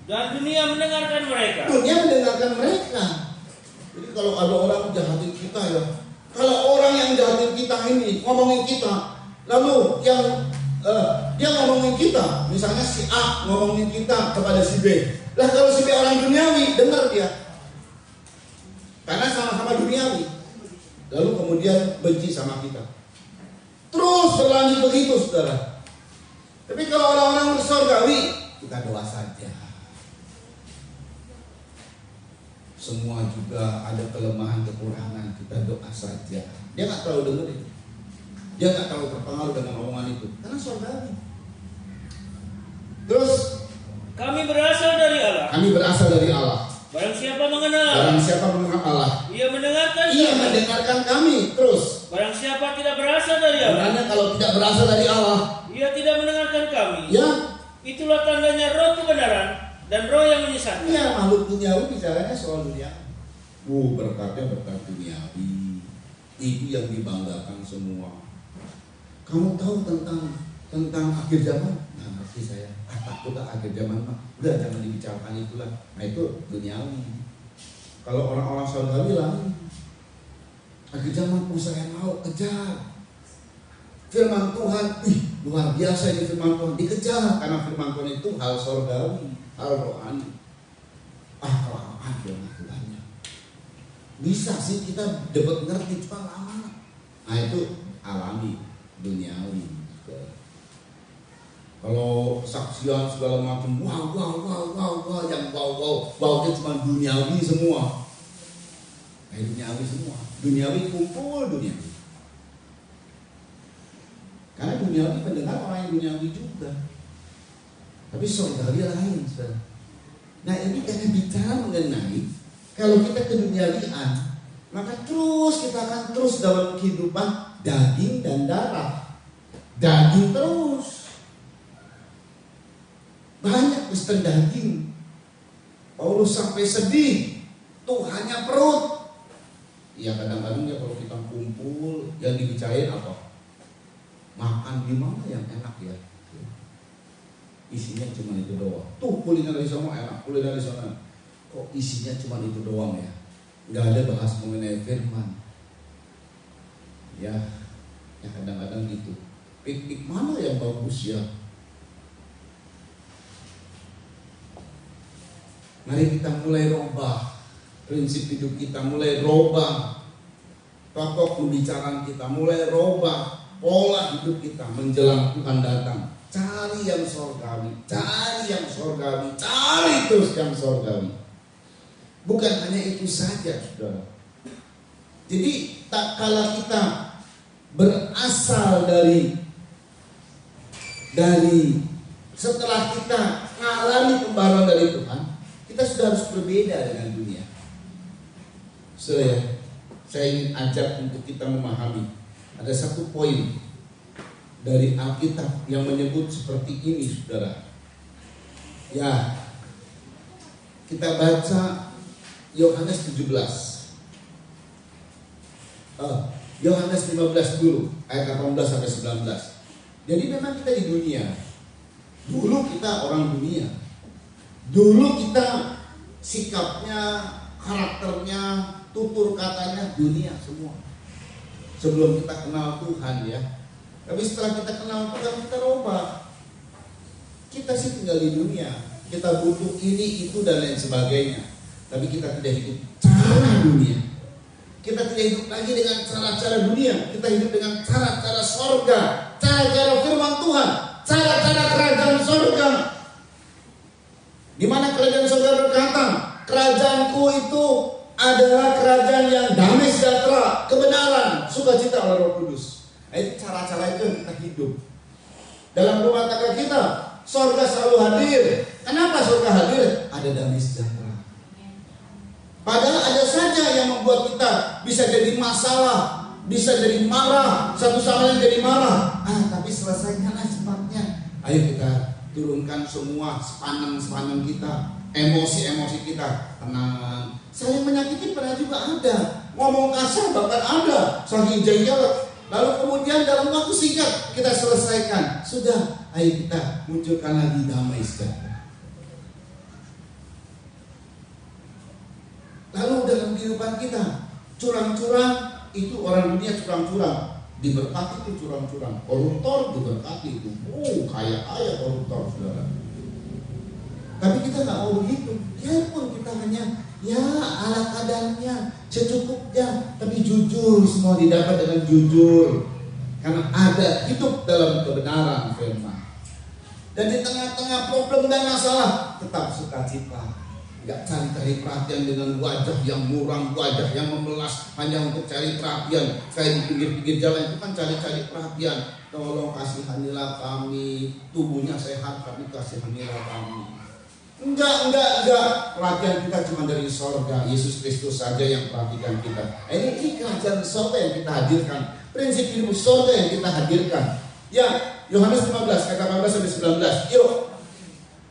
Dan dunia mendengarkan mereka. dunia mendengarkan mereka. Jadi kalau ada orang jahatin kita ya, kalau orang yang jahatin kita ini ngomongin kita, lalu yang dia ngomongin kita, misalnya si A ngomongin kita kepada si B. Lah kalau si B orang duniawi, dengar dia, karena sama-sama duniawi. Lalu kemudian benci sama kita. Terus berlanjut begitu, saudara. Tapi kalau orang-orang surgawi, kita doa saja. Semua juga ada kelemahan, kekurangan, kita doa saja. Dia nggak terlalu dengar itu. Dia nggak terlalu terpengaruh dengan omongan itu, karena surgawi. Terus, Kami berasal dari Allah. kami berasal dari Allah. Barang siapa mengenal Allah, Barang siapa mengenal Allah, ia mendengarkan ia kami. mendengarkan kami. Terus, Barang siapa tidak berasal dari Allah, karena kalau tidak berasal dari Allah, ia tidak mendengarkan kami. ya, Itulah tandanya roh kebenaran dan roh yang menyesatkan. ya makhluk duniawi bicaranya soal dunia. Berkatnya berkat duniawi. Itu yang dibanggakan semua. Kamu tahu tentang akhir zaman? Nah, ngerti saya. Takutlah akhir zaman mah. Udah jangan dibicarakan itulah. Nah itu duniawi. Kalau orang-orang surgawi lain. Akhir zaman pun saya mau kejar. Firman Tuhan, luar biasa ini firman Tuhan, dikejar karena firman Tuhan itu hal surgawi, hal rohani. Kelamaan banyak. Bisa sih kita dapat ngerti, cuma lama. Nah itu alami, duniawi. Kalau saksian segala macam, wow, yang wow itu cuma duniawi semua. Duniawi semua. Duniawi kumpul duniawi. Karena duniawi pendengar orang yang duniawi juga. Tapi surgawi lain, saudara. Nah ini karena bicara mengenai kalau kita keduniawian, maka terus kita akan terus dalam kehidupan daging dan darah. Daging terus. Banyak Kristen daging. Paulus sampai sedih. Tuhannya perut. Ya kadang-kadang ya kalau kita kumpul yang dibicarain apa? Makan di mana yang enak ya? Isinya cuma itu doang. Tuh kuliner di sana enak, kuliner di sana. Kok isinya cuma itu doang ya? Nggak ada bahas mengenai firman. Ya kadang-kadang gitu. Piknik mana yang bagus ya? Mari kita mulai rubah prinsip hidup kita, mulai rubah pokok pembicaraan kita, mulai rubah pola hidup kita menjelang Tuhan datang. Cari yang surgawi, cari yang surgawi, cari terus yang surgawi. Bukan hanya itu saja, saudara. Jadi tak kala kita berasal dari setelah kita mengalami pembaruan dari Tuhan, kita sudah harus berbeda dengan dunia. Saya ingin ajak untuk kita memahami ada satu poin dari Alkitab yang menyebut seperti ini, saudara. Ya, kita baca Yohanes 17. Yohanes 15 dulu, ayat 18 sampai 19. Jadi memang kita di dunia. Dulu kita orang dunia. Dulu kita sikapnya, karakternya, tutur katanya dunia semua. Sebelum kita kenal Tuhan ya. Tapi setelah kita kenal Tuhan, kita rubah. Kita sih tinggal di dunia. Kita butuh ini, itu, dan lain sebagainya. Tapi kita tidak hidup cara dunia. Kita tidak hidup lagi dengan cara-cara dunia. Kita hidup dengan cara-cara sorga, cara-cara firman Tuhan, cara-cara kerajaan sorga. Di mana kerajaan sorga berkata, kerajaanku itu adalah kerajaan yang damai sejahtera, kebenaran, sukacita oleh Roh Kudus. Itu cara-cara itu yang kita hidup. Dalam rumah tangga kita, sorga selalu hadir. Kenapa sorga hadir? Ada damai sejahtera. Padahal ada saja yang membuat kita bisa jadi masalah, bisa jadi marah, satu sama lain jadi marah. Tapi selesaikanlah cepatnya. Ayo kita turunkan semua sepaneng-sepaneng kita, emosi-emosi kita, tenang. Saling menyakiti pernah juga ada, ngomong kasar bahkan ada, saking jengkel. Lalu kemudian dalam waktu singkat kita selesaikan. Sudah, ayo kita munculkan lagi damai sejahtera. Lalu dalam kehidupan kita, curang-curang itu orang dunia curang-curang, diberkati itu curang-curang, koruptor diberkati itu, kaya-kaya koruptor, saudara. Tapi kita nggak mau begitu. Biarpun kita hanya ala kadarnya, secukupnya, tapi jujur, semua didapat dengan jujur, karena ada hidup dalam kebenaran firman. Dan di tengah-tengah problem dan masalah tetap sukacita, nggak cari-cari perhatian dengan wajah yang muram, wajah yang memelas hanya untuk cari perhatian. Kayak di pinggir-pinggir jalan itu kan cari-cari perhatian. Tolong kasihanilah kami, tubuhnya sehat tapi kasihanilah kami. Enggak. Perhatian kita cuma dari sorga. Yesus Kristus saja yang perhatikan kita. Ini kerajaan sorga yang kita hadirkan. Prinsip hidup sorga yang kita hadirkan. Ya, Yohanes 15 ayat 18 sampai 19. Yuk.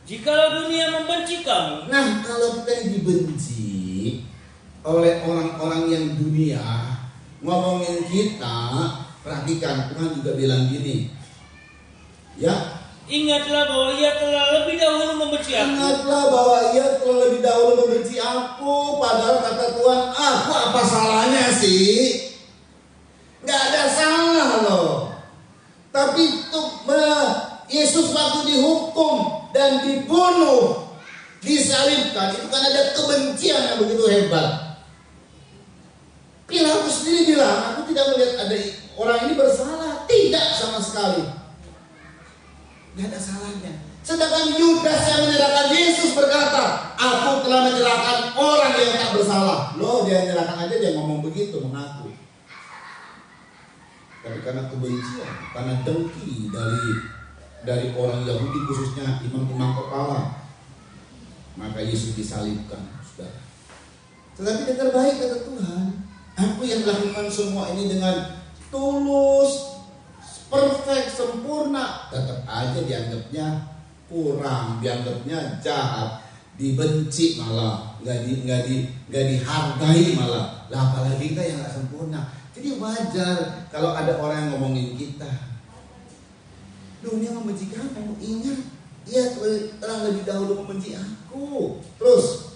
Jikalau dunia membenci kamu. Nah, kalau kita dibenci oleh orang-orang yang dunia ngomongin kita, perhatikan, Tuhan juga bilang gini. Ya. Ingatlah bahwa ia telah lebih dahulu membenci aku. Ingatlah bahwa ia telah lebih dahulu membenci aku. Padahal kata Tuhan, aku apa salahnya sih? Gak ada salah loh. Tapi Yesus waktu dihukum dan dibunuh, disalibkan, itu kan ada kebencian yang begitu hebat. Pilatus sendiri bilang, aku tidak melihat ada orang ini bersalah. Tidak sama sekali. Tidak ada salahnya. Sedangkan Yudas yang menyerahkan Yesus berkata, aku telah menyerahkan orang yang tak bersalah. Loh, dia menyerahkan dikatakan aja dia ngomong begitu, mengaku. Tapi karena kebencian, karena dengki dari orang Yahudi khususnya imam-imam kepala, maka Yesus disalibkan, saudara. Tetapi dengar baik kata Tuhan, aku yang melakukan semua ini dengan tulus, perfect, sempurna. Tetap aja dianggapnya kurang, dianggapnya jahat, dibenci malah, nggak dihargai malah. Lah apalagi kita yang nggak sempurna. Jadi wajar kalau ada orang yang ngomongin kita, dunia membenci kamu. Ingat, ia telah lebih dahulu membenci aku. Terus,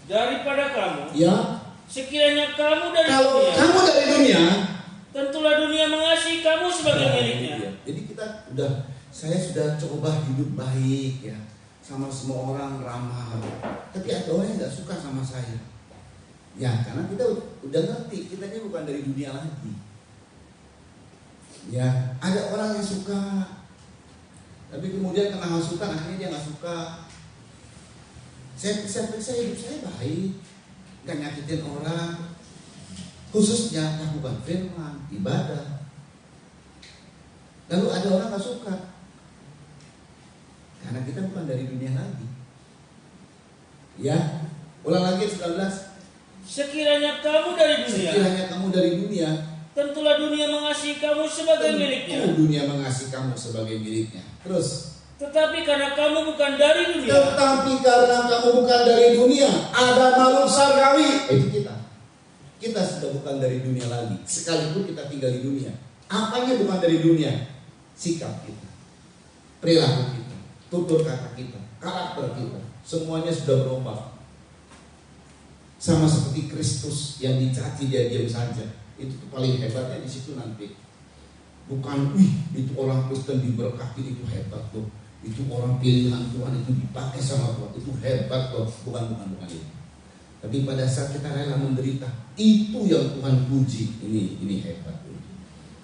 daripada kamu, ya, sekiranya kamu dari kalau dunia, kamu dari dunia, tentulah dunia mengasihi kamu sebagai miliknya. Jadi saya sudah coba hidup baik ya, sama semua orang ramah. Tapi ada orang yang nggak suka sama saya. Ya, karena kita udah ngerti kita ini bukan dari dunia lagi. Ya, ada orang yang suka, tapi kemudian kena hasutan, akhirnya dia nggak suka. Saya hidup saya baik, nggak nyakitin orang, khususnya lakukan firman, ibadah. Lalu ada orang nggak suka, karena kita bukan dari dunia lagi. Ya, ulang lagi 19. Sekiranya kamu dari dunia, tentulah dunia mengasihi kamu sebagai miliknya. Dunia mengasihi kamu sebagai miliknya. Terus, tetapi karena kamu bukan dari dunia, ada makhluk surgawi. Itu kita sudah bukan dari dunia lagi. Sekalipun kita tinggal di dunia, apanya bukan dari dunia? Sikap kita, perilaku kita, tutur kata kita, karakter kita, semuanya sudah berubah. Sama seperti Kristus yang dicaci dia diam saja. Itu paling hebatnya di situ nanti. Bukan, itu orang Kristen diberkati, itu hebat loh. Itu orang pilihan Tuhan, itu dipakai sama Tuhan, itu hebat loh. Bukan itu. Tapi pada saat kita rela menderita, itu yang Tuhan puji. Ini hebat loh.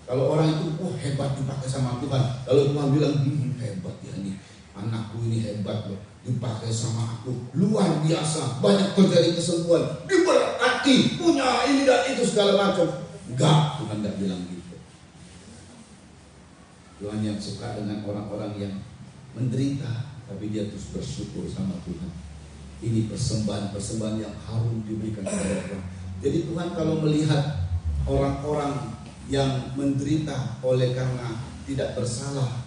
Kalau orang itu hebat dipakai sama Tuhan, kalau Tuhan bilang hebat ya ini, anakku ini hebat loh, dipakai sama aku, luar biasa, banyak terjadi kesembuhan, diberkati, punya ini dan itu segala macam. Enggak, Tuhan enggak bilang gitu. Tuhan yang suka dengan orang-orang yang menderita, tapi dia terus bersyukur sama Tuhan. Ini persembahan yang harum diberikan kepada Tuhan. Jadi Tuhan kalau melihat orang-orang yang menderita oleh karena tidak bersalah,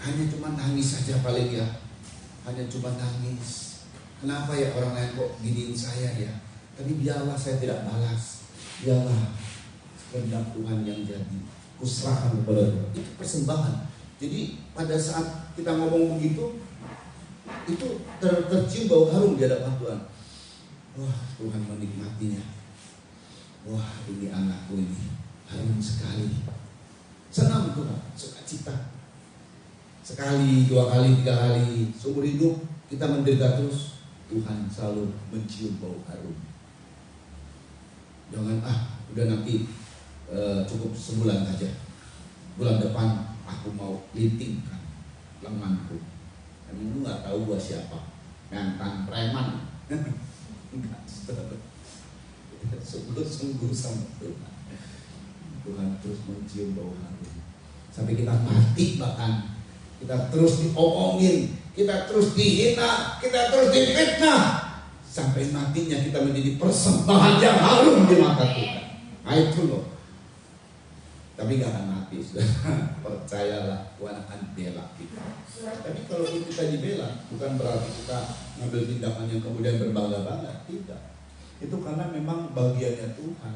hanya cuma nangis saja paling ya. Hanya cuma nangis. Kenapa ya orang lain kok giniin saya ya? Tapi biarlah saya tidak balas. Biarlah kehendak Tuhan yang jadi. Kuserahkan kepada Tuhan. Itu persembahan. Jadi pada saat kita ngomong begitu, itu tercium bau harum di hadapan Tuhan. Wah, Tuhan menikmatinya. Wah, ini anakku ini harum sekali. Senang Tuhan, sukacita. Sekali, 2 kali, 3 kali, seumur hidup kita menderita terus, Tuhan selalu mencium bau harum. Jangan udah nanti cukup sebulan saja. Bulan depan aku mau lintingkan lenganku. Emang lu nggak tahu gua siapa? Mantan preman. Enggak, sungguh sama Tuhan. Tuhan terus mencium bau harum sampai kita mati, bahkan kita terus diomongin, kita terus dihina, kita terus difitnah, sampai matinya kita menjadi persembahan yang harum di mata Tuhan. Nah itu loh. Tapi gak akan mati, saudara. Percayalah, Tuhan akan bela kita. Tapi kalau kita dibela, bukan berarti kita ngambil tindakan yang kemudian berbangga-bangga. Tidak. Itu karena memang bagiannya Tuhan.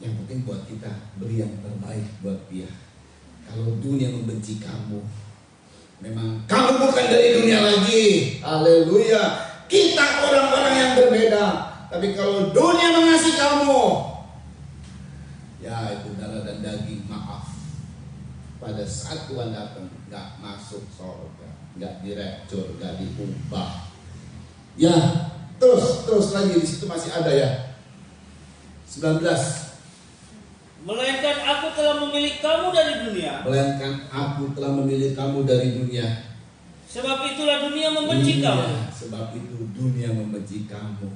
Yang penting buat kita beri yang terbaik buat dia. Kalau dunia membenci kamu, memang kamu bukan dari dunia lagi. Haleluya. Kita orang-orang yang berbeda. Tapi kalau dunia mengasihi kamu, ya itu darah dan daging, maaf. Pada saat Tuhan datang, gak masuk surga, gak direktur, gak diubah. Ya, terus lagi di situ masih ada ya. 19. Melainkan aku telah memilih kamu dari dunia. Sebab itulah dunia membenci kamu. Sebab itu dunia membenci kamu.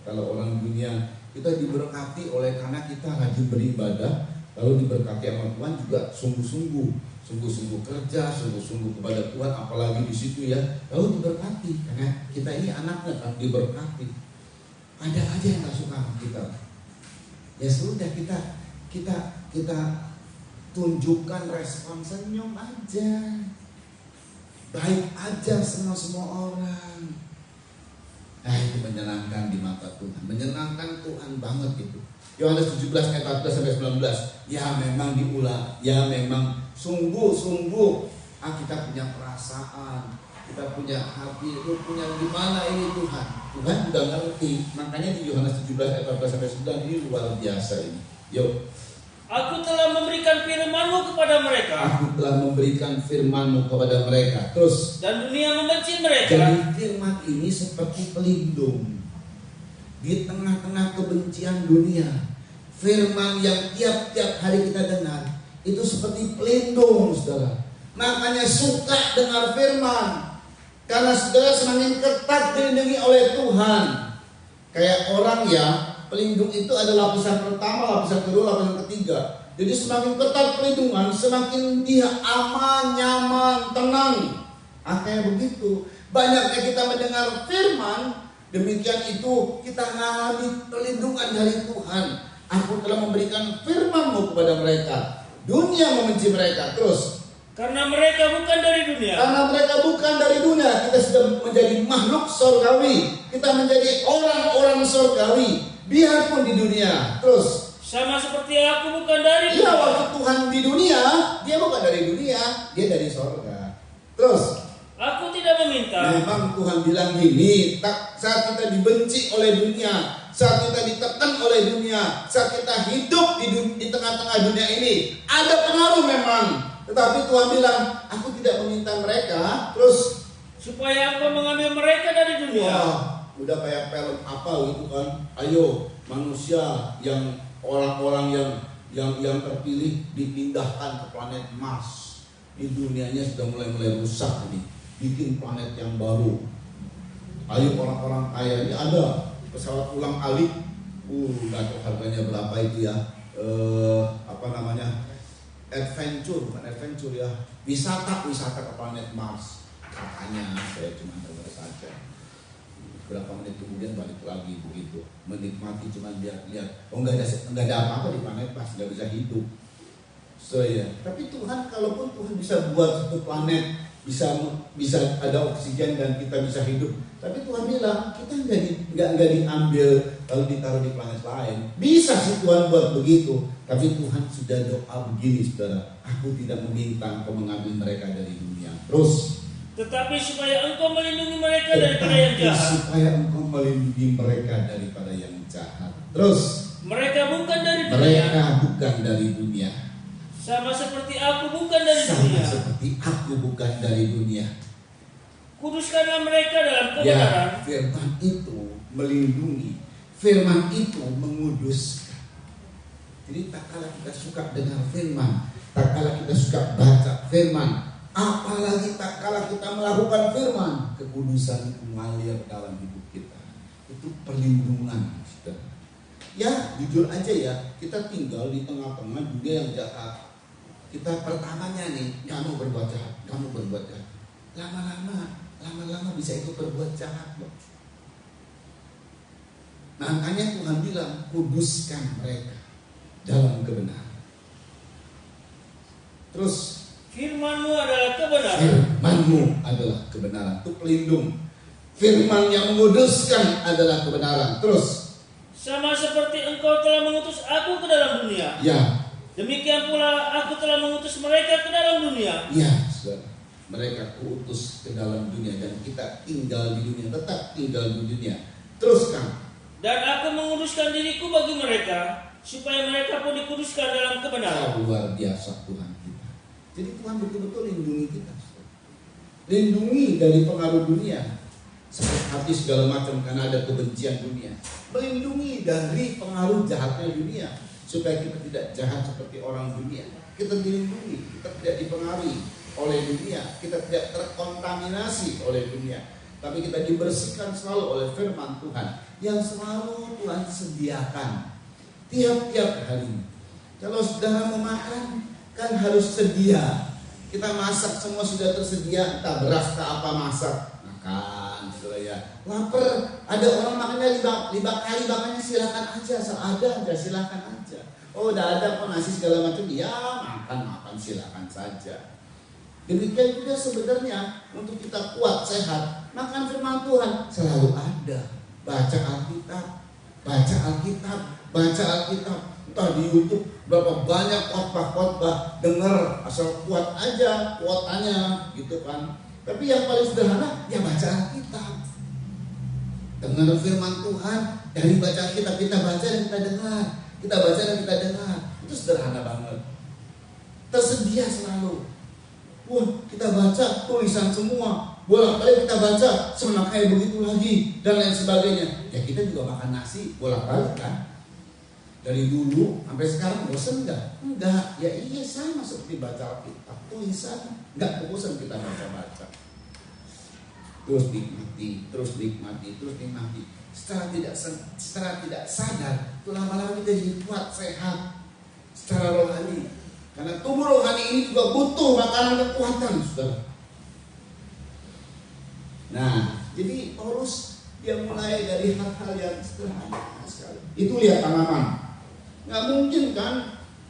Kalau orang dunia, kita diberkati oleh karena kita rajin beribadah, lalu diberkati sama Tuhan juga sungguh-sungguh kerja, sungguh-sungguh kepada Tuhan, apalagi di situ ya, lalu diberkati karena kita ini anaknya kan diberkati. Ada aja yang nggak suka sama kita. Ya sudah, kita tunjukkan respon senyum aja, baik aja sama semua orang. Itu menyenangkan di mata Tuhan, menyenangkan Tuhan banget itu. Yohanes 17 ayat 14 sampai 19. Ya memang diulang, ya memang sungguh-sungguh kita punya perasaan, kita punya hati, itu punya gimana ini Tuhan. Tuhan juga ngerti. Makanya di Yohanes 17 ayat 14 sampai 19 ini luar biasa ini. Yuk. Aku telah memberikan firman-Mu kepada mereka. Aku telah memberikan firman-Mu kepada mereka. Terus. Dan dunia membenci mereka. Jadi firman ini seperti pelindung di tengah-tengah kebencian dunia. Firman yang tiap-tiap hari kita dengar itu seperti pelindung, saudara. Makanya suka dengar firman, karena saudara semakin ketat dilindungi oleh Tuhan. Kayak orang ya, pelindung itu ada lapisan pertama, lapisan kedua, lapisan ketiga. Jadi semakin ketat perlindungan, semakin dia aman, nyaman, tenang. Kayak begitu. Banyaknya kita mendengar firman, demikian itu kita mengalami perlindungan dari Tuhan. Aku telah memberikan firman-Mu kepada mereka. Dunia membenci mereka. Terus. Karena mereka bukan dari dunia. Karena mereka bukan dari dunia. Kita sudah menjadi makhluk surgawi. Kita menjadi orang-orang surgawi. Biarpun di dunia. Terus. Sama seperti aku bukan dari dunia. Iya, waktu Tuhan di dunia, dia bukan dari dunia, dia dari surga. Terus. Aku tidak meminta. Memang Tuhan bilang gini, saat kita dibenci oleh dunia, saat kita ditekan oleh dunia, saat kita hidup di tengah-tengah dunia ini, ada pengaruh memang. Tetapi Tuhan bilang, aku tidak meminta mereka, terus supaya engkau mengambil mereka dari dunia. Udah kayak film apa gitu kan? Ayo manusia yang orang-orang yang terpilih dipindahkan ke planet Mars. Ini dunianya sudah mulai rusak ini. Bikin planet yang baru. Ayo orang-orang kaya ini ada pesawat ulang alik. Nggak tahu harganya berapa itu ya. Bukan adventure ya. Wisata ke planet Mars. Katanya saya cuma dengar saja. Berapa menit kemudian balik lagi begitu, menikmati cuma lihat. Nggak ada apa-apa di planet Mars, nggak bisa hidup. Tapi Tuhan, kalaupun Tuhan bisa buat satu planet bisa ada oksigen dan kita bisa hidup, tapi Tuhan bilang kita nggak diambil lalu ditaruh di planet lain. Bisa sih Tuhan buat begitu, tapi Tuhan sudah doa begini, saudara. Aku tidak meminta engkau mengambil mereka dari dunia. Terus. Tetapi supaya engkau melindungi mereka daripada yang jahat. Supaya engkau melindungi mereka daripada yang jahat. Terus. Mereka bukan dari dunia. Mereka bukan dari dunia. Sama seperti aku bukan dari dunia. Sama seperti aku bukan dari dunia. Kuduskanlah mereka dalam kebenaran. Ya, firman itu melindungi. Firman itu menguduskan. Jadi tak kala kita suka dengar firman, tak kala kita suka baca firman, apalagi tak kala kita melakukan firman, kekudusan itu mengalir dalam hidup kita. Itu perlindungan, saudara. Ya, jujur aja ya, kita tinggal di tengah-tengah dunia yang jahat. Kita pertamanya nih, kamu berbuat jahat. Lama-lama bisa ikut berbuat jahat loh. Makanya Tuhan bilang, kuduskan mereka dalam kebenaran. Terus, firman-Mu adalah kebenaran. Firman-Mu adalah kebenaran. Itu pelindung. Firman yang menguduskan adalah kebenaran. Terus, sama seperti engkau telah mengutus aku ke dalam dunia. Ya. Demikian pula aku telah mengutus mereka ke dalam dunia. Ya, saudara. Mereka kuutus ke dalam dunia dan kita tinggal di dunia, tetap tinggal di dunia. Terus kan. Dan aku menguduskan diriku bagi mereka, supaya mereka pun dikuduskan dalam kebenaran. Luar biasa Tuhan kita. Jadi Tuhan betul-betul lindungi kita. Lindungi dari pengaruh dunia. Sakit hati segala macam karena ada kebencian dunia. Melindungi dari pengaruh jahatnya dunia. Supaya kita tidak jahat seperti orang dunia. Kita dilindungi, kita tidak dipengaruhi oleh dunia. Kita tidak terkontaminasi oleh dunia. tapi kita dibersihkan selalu oleh firman Tuhan yang selalu Tuhan sediakan tiap-tiap hari. Kalau saudara mau makan kan harus sedia. Kita masak semua sudah tersedia, entah beras ke apa masak, makan saudara ya. Lapar, ada orang makannya 5 kali, makannya silakan aja, asal ada aja silakan aja. Oh udah ada kok nasi segala macam, ya makan silakan saja. Demikian juga sebenarnya untuk kita kuat sehat, makan firman Tuhan selalu ada. Baca Alkitab, entah di YouTube berapa banyak khotbah, dengar asal kuat aja kuotannya gitu kan. Tapi yang paling sederhana ya baca Alkitab. Dengar firman Tuhan, dari baca Alkitab kita baca dan kita dengar. Kita baca dan kita dengar. Itu sederhana banget. Tersedia selalu. Wah, kita baca tulisan semua. Bolak-balik kita baca, sama kayak begitu lagi dan lain sebagainya. Ya kita juga makan nasi bolak-balik kan. Dari dulu sampai sekarang bosan enggak? Enggak. Ya iya sama seperti baca Alkitab, tulisan enggak bosan kita baca-baca. Terus nikmati. Secara tidak sadar, itu lama-lama kita jadi kuat, sehat secara rohani. Karena tubuh rohani ini juga butuh makanan kekuatan, saudara. Nah, jadi Paulus dia mulai dari hal-hal yang sederhana sekali. Itu lihat tanaman. Nggak mungkin kan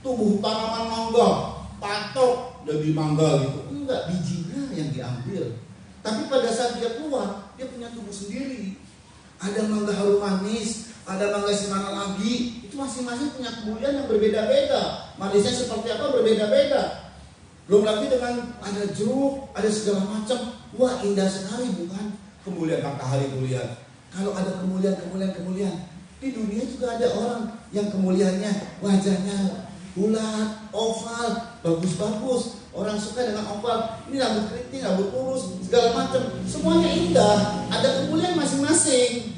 tubuh tanaman mangga, patok jadi mangga gitu. Enggak, bijinya yang diambil. Tapi pada saat dia keluar, dia punya tubuh sendiri. Ada mangga harum manis, ada mangga simana lagi. Itu masing-masing punya kemuliaan yang berbeda-beda. Manisnya seperti apa berbeda-beda. Belum lagi dengan ada jeruk, ada segala macam. Wah, indah sekali bukan? Kemuliaan matahari kuliah. Kalau ada kemuliaan di dunia juga ada orang yang kemuliaannya wajahnya bulat, oval, bagus-bagus. Orang suka dengan oval. Ini rambut keriting, rambut lurus, segala macam. Semuanya indah. Ada kemuliaan masing-masing.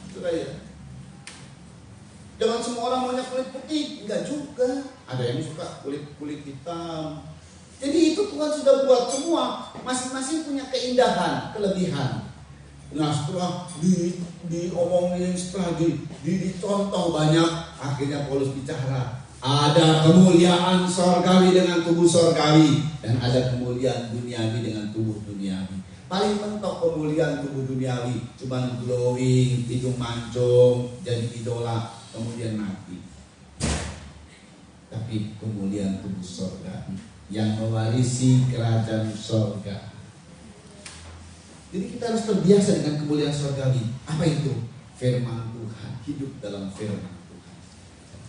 Itu kayak. Jangan semua orang maunya kulit putih, enggak juga. Ada yang suka kulit hitam. Jadi itu Tuhan sudah buat semua. Masing-masing punya keindahan, kelebihan. Nah setelah diomongin, setelah dicontoh banyak, akhirnya Paulus bicara. Ada kemuliaan sorgawi dengan tubuh sorgawi, dan ada kemuliaan duniawi dengan tubuh duniawi. Paling mentok kemuliaan tubuh duniawi, cuman glowing, hidung mancung, jadi idola, kemudian mati. Tapi kemuliaan tubuh sorgawi yang mewarisi kerajaan sorga. Jadi kita harus terbiasa dengan kemuliaan sorgawi. Apa itu? Firman Tuhan, hidup dalam firman Tuhan.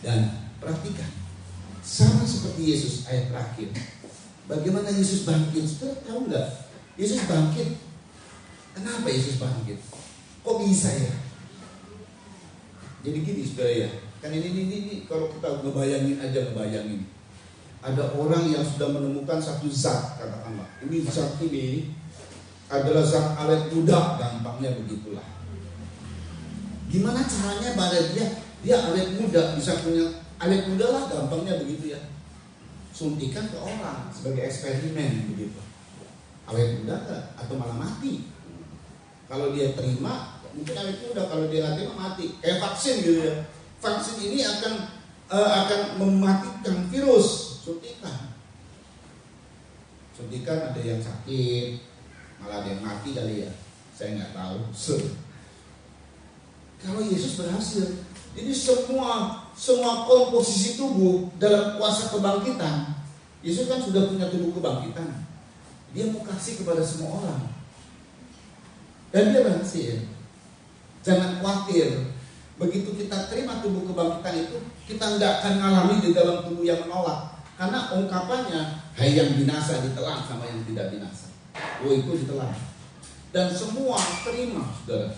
Dan perhatikan, sama seperti Yesus ayat terakhir. Bagaimana Yesus bangkit? Saudara tahu nggak? Yesus bangkit. Kenapa Yesus bangkit? Kok bisa ya? Jadi gini saudara ya. Kan ini kalau kita ngebayangin. Ada orang yang sudah menemukan satu zat, katakanlah. Ini zat ini adalah zat awet muda, gampangnya begitulah. Gimana caranya pada dia awet muda, bisa punya awet muda lah, gampangnya begitu ya. Suntikan ke orang sebagai eksperimen begitu. Awet muda gak? Atau malah mati. Kalau dia terima mungkin awet muda, kalau dia nggak terima mati. Kayak vaksin gitu ya. Vaksin ini akan mematikan virus. Suntikan ada yang sakit, malah ada yang mati kali ya. Saya nggak tahu. Kalau Yesus berhasil, jadi semua komposisi tubuh dalam kuasa kebangkitan. Yesus kan sudah punya tubuh kebangkitan. Dia mau kasih kepada semua orang. Dan dia berhasil. Jangan khawatir. Begitu kita terima tubuh kebangkitan itu, kita tidak akan mengalami di dalam tubuh yang menolak. Karena ungkapannya, hai yang binasa ditelan sama yang tidak binasa. Oh itu ditelan. Dan semua terima, saudara.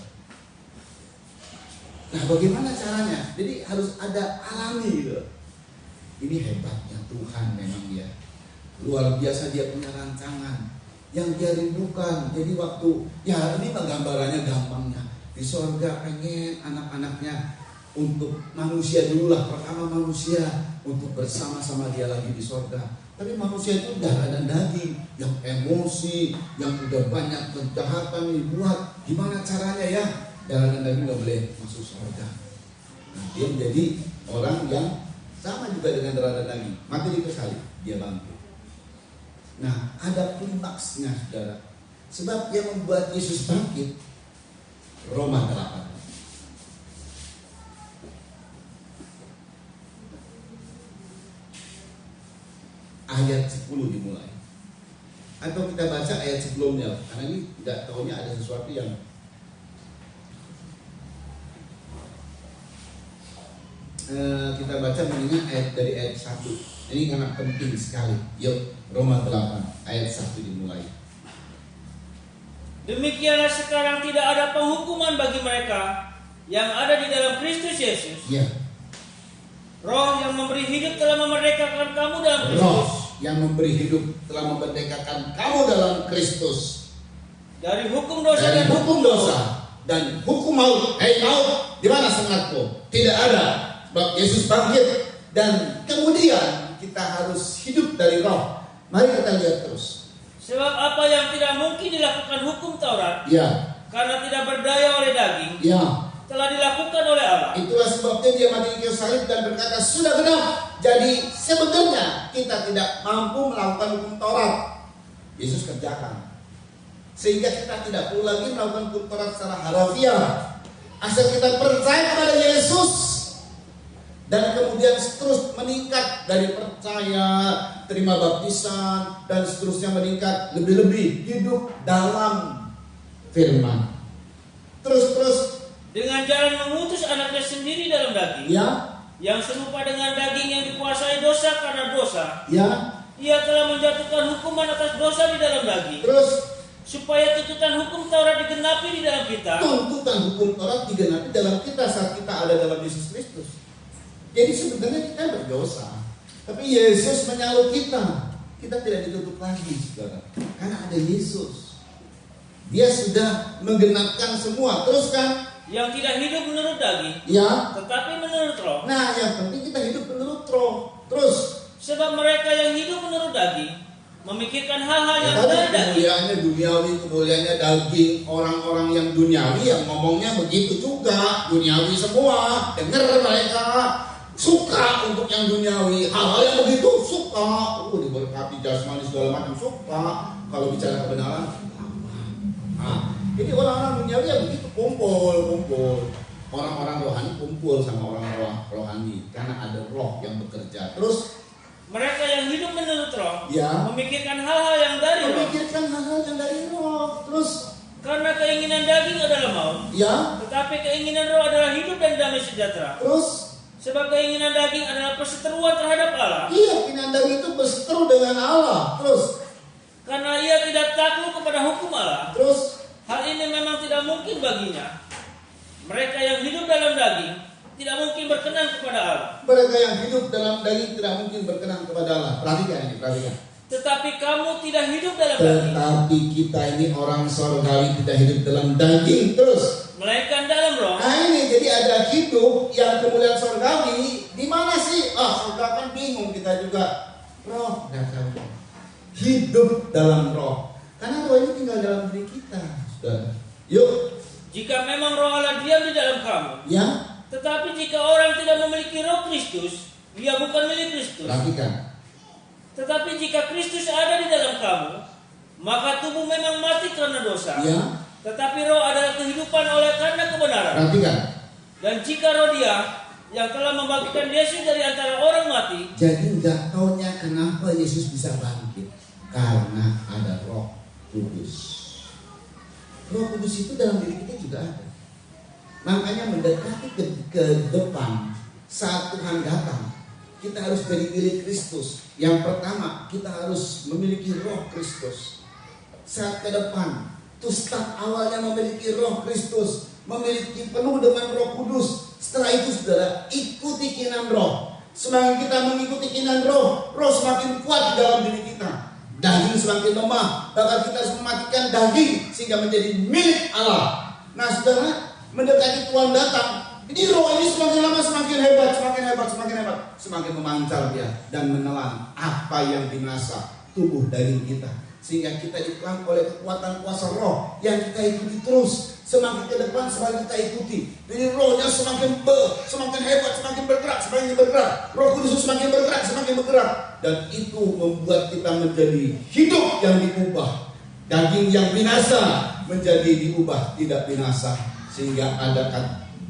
Nah bagaimana caranya? Jadi harus ada alami gitu. Ini hebatnya Tuhan memang ya. Luar biasa dia punya rancangan yang dia rindukan. Jadi waktu, ya ini gambarannya gampangnya. Di sorga pengen anak-anaknya untuk manusia dululah, pertama manusia untuk bersama-sama dia lagi di sorga. Tapi manusia itu darah dan daging, yang emosi, yang udah banyak kejahatan dibuat. Gimana caranya ya? Darah dan daging gak boleh masuk sorga. Nah, dia menjadi orang yang sama juga dengan darah dan daging, mati di salib, dia bangkit. Nah, ada klimaksnya, saudara. Sebab yang membuat Yesus bangkit, Roma 8. Ayat 10 dimulai. Atau kita baca ayat sebelumnya, karena ini tidak tahunya ada sesuatu yang kita baca mengingat ayat dari ayat 1. Ini karena penting sekali. Yuk, Roma 8 ayat 1 dimulai. Demikianlah sekarang tidak ada penghukuman bagi mereka yang ada di dalam Kristus Yesus. Ya. Roh yang memberi hidup telah memerdekakan kamu dalam Kristus. Roh yang memberi hidup telah memerdekakan kamu dalam Kristus Dari hukum dosa dari dan hukum dosa dan hukum maut. Hei maut, di mana semangatmu? Tidak ada. Sebab Yesus bangkit dan kemudian kita harus hidup dari roh. Mari kita lihat terus. Sebab apa yang tidak mungkin dilakukan hukum Taurat, Ya, karena tidak berdaya oleh daging, ya. telah dilakukan oleh Allah. Itulah sebabnya dia mati di kayu salib dan berkata sudah genap. Jadi sebenarnya kita tidak mampu melakukan hukum Taurat. Yesus kerjakan. Sehingga kita tidak perlu lagi melakukan hukum Taurat secara harafiah. Asal kita percaya kepada Yesus dan kemudian terus meningkat dari percaya, terima baptisan dan seterusnya meningkat lebih-lebih hidup dalam firman. Terus Dengan jalan mengutus anaknya sendiri dalam daging, ya, yang serupa dengan daging yang dikuasai dosa karena dosa, ya. ia telah menjatuhkan hukuman atas dosa di dalam daging, Terus supaya tuntutan hukum Taurat digenapi di dalam kita. tuntutan hukum Taurat digenapi dalam kita saat kita ada dalam Yesus Kristus. Jadi sebenarnya kita berdosa, tapi Yesus menyalur kita. Kita tidak ditutup lagi, saudara, karena ada Yesus. Dia sudah menggenapkan semua. Terus kan? Yang tidak hidup menurut daging, Ya. tetapi menurut roh. Nah, yang penting kita hidup menurut roh. Terus Sebab mereka yang hidup menurut daging memikirkan hal-hal yang tadi dari daging. kemuliaannya duniawi, kemuliaannya daging. Orang-orang yang duniawi yang ngomongnya begitu juga, duniawi semua. Dengar mereka suka untuk yang duniawi, hal-hal yang begitu suka. Diberkati jasmani segala macam suka. Kalau bicara kebenaran, jadi orang-orang duniawi yang begitu kumpul. Orang-orang rohani kumpul sama orang rohani karena ada roh yang bekerja. Terus Mereka yang hidup menurut roh ya, memikirkan hal-hal yang dari roh. memikirkan hal-hal yang dari roh. Terus Karena keinginan daging adalah maut, ya, tetapi keinginan roh adalah hidup dan damai sejahtera. terus Sebab keinginan daging adalah perseteruan terhadap Allah, iya, keinginan daging itu berseteru dengan Allah. Terus karena ia tidak takluk kepada hukum Allah. terus Hal ini memang tidak mungkin baginya. Mereka yang hidup dalam daging tidak mungkin berkenan kepada Allah. mereka yang hidup dalam daging tidak mungkin berkenan kepada Allah. Perhatikan. Tetapi kamu tidak hidup dalam daging, Tetapi kita ini orang sorgawi tidak hidup dalam daging. Terus melainkan dalam roh. nah ini jadi ada hidup yang kemuliaan sorgawi. Di mana sih? Surga kan bingung kita juga. Roh, nggak tahu. Hidup dalam roh. Karena roh ini tinggal dalam diri kita. Saudara. Yuk, Jika memang roh Allah diam di dalam kamu, ya, tetapi jika orang tidak memiliki roh Kristus, dia bukan milik Kristus. perhatikan. Tetapi jika Kristus ada di dalam kamu, maka tubuh memang mati karena dosa, Ya, tetapi roh adalah kehidupan oleh karena kebenaran. perhatikan. Dan jika roh Dia yang telah membangkitkan Yesus dari antara orang mati, Jadi nggak taunya kenapa Yesus bisa bangkit, karena ada Roh Kudus. Roh Kudus itu dalam diri kita juga ada. Makanya mendekati ke depan saat Tuhan datang, kita harus jadi milik Kristus. Yang pertama, kita harus memiliki Roh Kristus. Saat ke depan, to start awalnya memiliki Roh Kristus, memiliki penuh dengan Roh Kudus. Setelah itu, saudara, ikuti keinginan Roh. Semakin kita mengikuti keinginan Roh, Roh semakin kuat di dalam diri kita. Daging semakin lemah, bahkan kita harus mematikan daging sehingga menjadi milik Allah. Nah, saudara, mendekati Tuhan datang, Ini roh ini semakin lama semakin hebat, semakin hebat, semakin hebat, semakin memancar dia dan menelan apa yang binasa tubuh daging kita, sehingga kita ditelan oleh kekuatan kuasa roh yang kita ikuti terus. Semakin ke depan semakin kita ikuti. Jadi rohnya semakin hebat, semakin bergerak. Roh Kudus semakin bergerak, semakin bergerak. Dan itu membuat kita menjadi hidup yang diubah. Daging yang binasa menjadi diubah tidak binasa.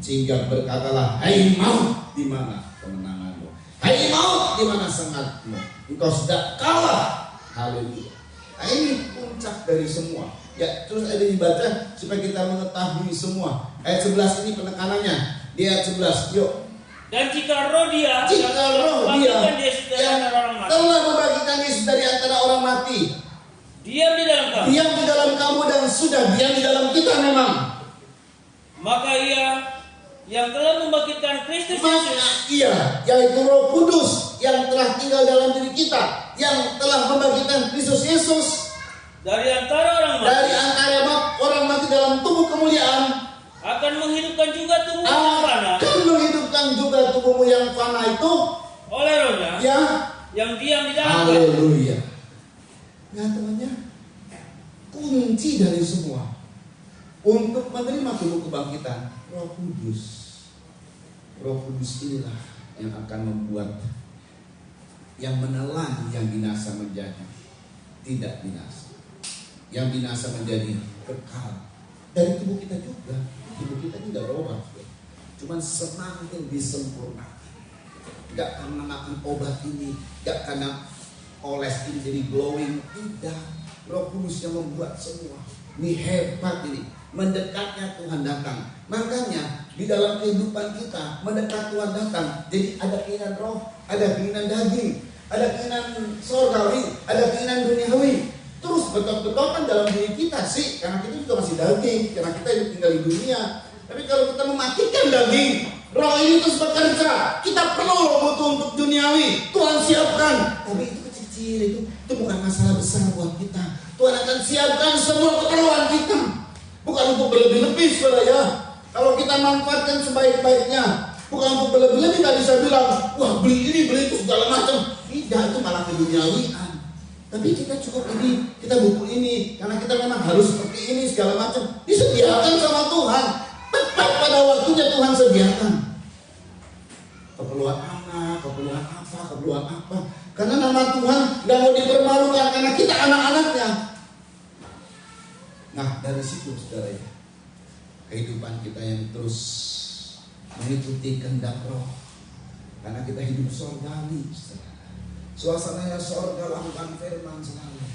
Sehingga berkatalah, hai maut, di mana kemenanganmu? Hai maut, di mana sengatmu? Engkau sudah kalah. Haleluya. Nah, ini puncak dari semua. Ya, terus ada dibaca supaya kita mengetahui semua. Ayat 11 ini penekanannya. Di ayat 11, yuk. Dan jika roh dia yang telah membagikan Yesus dari antara orang mati, diam di dalam kamu. Diam di dalam kamu dan sudah diam di dalam kita memang. Maka ia yang telah membangkitkan Kristus Yesus, yaitu Roh Kudus yang telah tinggal dalam diri kita, yang telah membangkitkan Kristus Yesus dari antara orang mati dalam tubuh kemuliaan, akan menghidupkan juga tubuh yang fana. Akan menghidupkan juga tubuhmu yang fana itu oleh rohnya yang diam di dalam. Haleluya. Nah, temannya, kunci dari semua untuk menerima tubuh kebangkitan, Roh Kudus. Roh Kudus inilah yang akan membuat, yang menelan yang binasa menjadi tidak binasa, yang binasa menjadi kekal. Dari tubuh kita juga, tubuh kita tidak berubah, cuman semakin disempurnakan. Gak karena makan obat ini, gak karena oles ini jadi glowing, tidak. Roh Kudus yang membuat semua. Ini hebat ini. Mendekatnya Tuhan datang. Makanya di dalam kehidupan kita mendekat Tuhan datang. Jadi ada keinginan roh, ada keinginan daging, ada keinginan surgawi, ada keinginan duniawi. Terus betul-betul dalam diri kita sih, karena kita juga masih daging, karena kita hidup tinggal di dunia. Tapi kalau kita mematikan daging, roh ini terus bekerja. Kita perlu roh butuh untuk duniawi. Tuhan siapkan. Tapi itu kecil, itu bukan masalah besar buat kita. Tuhan akan siapkan semua keperluan kita. Bukan untuk berlebih-lebih, saudara ya. Kalau kita manfaatkan sebaik-baiknya, bukan untuk berlebih-lebih, kita bisa bilang, wah beli ini, beli itu, segala macam. Tidak, itu malah keduniawian. Tapi kita cukup ini, kita butuh ini, karena kita memang harus seperti ini, segala macam. Disediakan sama Tuhan. Tepat pada waktunya Tuhan sediakan. Keperluan anak, keperluan apa. Karena nama Tuhan gak mau dipermalukan, karena kita anak-anaknya. Nah, dari situ saudara ya, kehidupan kita yang terus mengikuti kehendak roh, karena kita hidup sorgawi, suasananya sorga, lakukan firman selalu,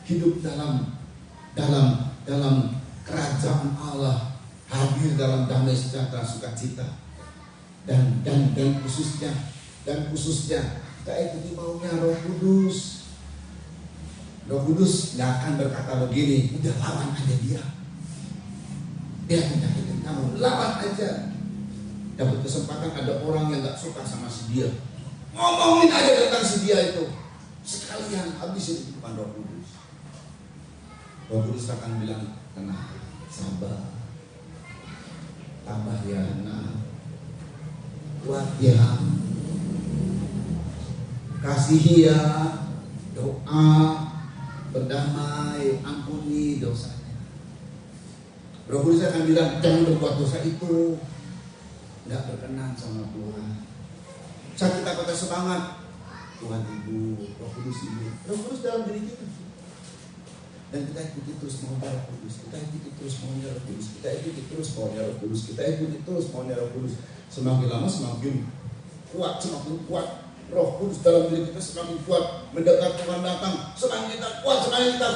hidup dalam kerajaan Allah, hadir dalam damai sejahtera sukacita, dan khususnya kita ikuti maunya Roh Kudus. Roh Kudus gak akan berkata begini, udah lawan aja dia menyakitin kamu, lawan aja. Dapat kesempatan ada orang yang gak suka sama si dia, ngomongin aja tentang si dia itu, sekalian habisin itu bukan Roh Kudus. Roh Kudus akan bilang, tenang, sabar, tambah ya, kuat ya, kasihi ya, doa, berdamai, ampuni dosanya. Roh Kudus akan bilang, jangan berbuat dosa itu, nggak berkenan sama Tuhan. Saat kita patah semangat, Tuhan ibu, Roh Kudus ibu, Roh Kudus dalam diri kita. Dan kita ikuti terus maunya Roh Kudus, kita ikuti terus maunya Roh Kudus, kita ikuti terus maunya Roh Kudus, kita ikuti terus maunya Roh Kudus. Semakin lama semakin kuat. Roh Kudus dalam diri kita semakin kuat. Mendekat Tuhan datang, semakin kita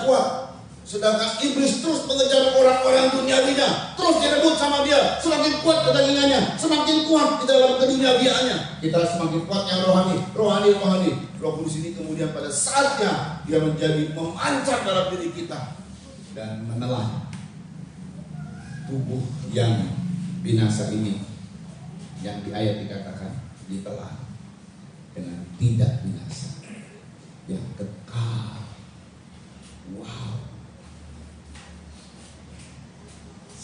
kuat. Sedangkan iblis terus mengejar orang-orang duniawinya, terus direbut sama dia. Semakin kuat kedagingannya, semakin kuat di dalam keduniawiannya. Kita semakin kuat yang rohani. Roh Kudus ini kemudian pada saatnya dia menjadi memancar dalam diri kita dan menelan tubuh yang binasa ini, yang di ayat dikatakan ditelan dengan tidak binasa, yang kekal. Wow.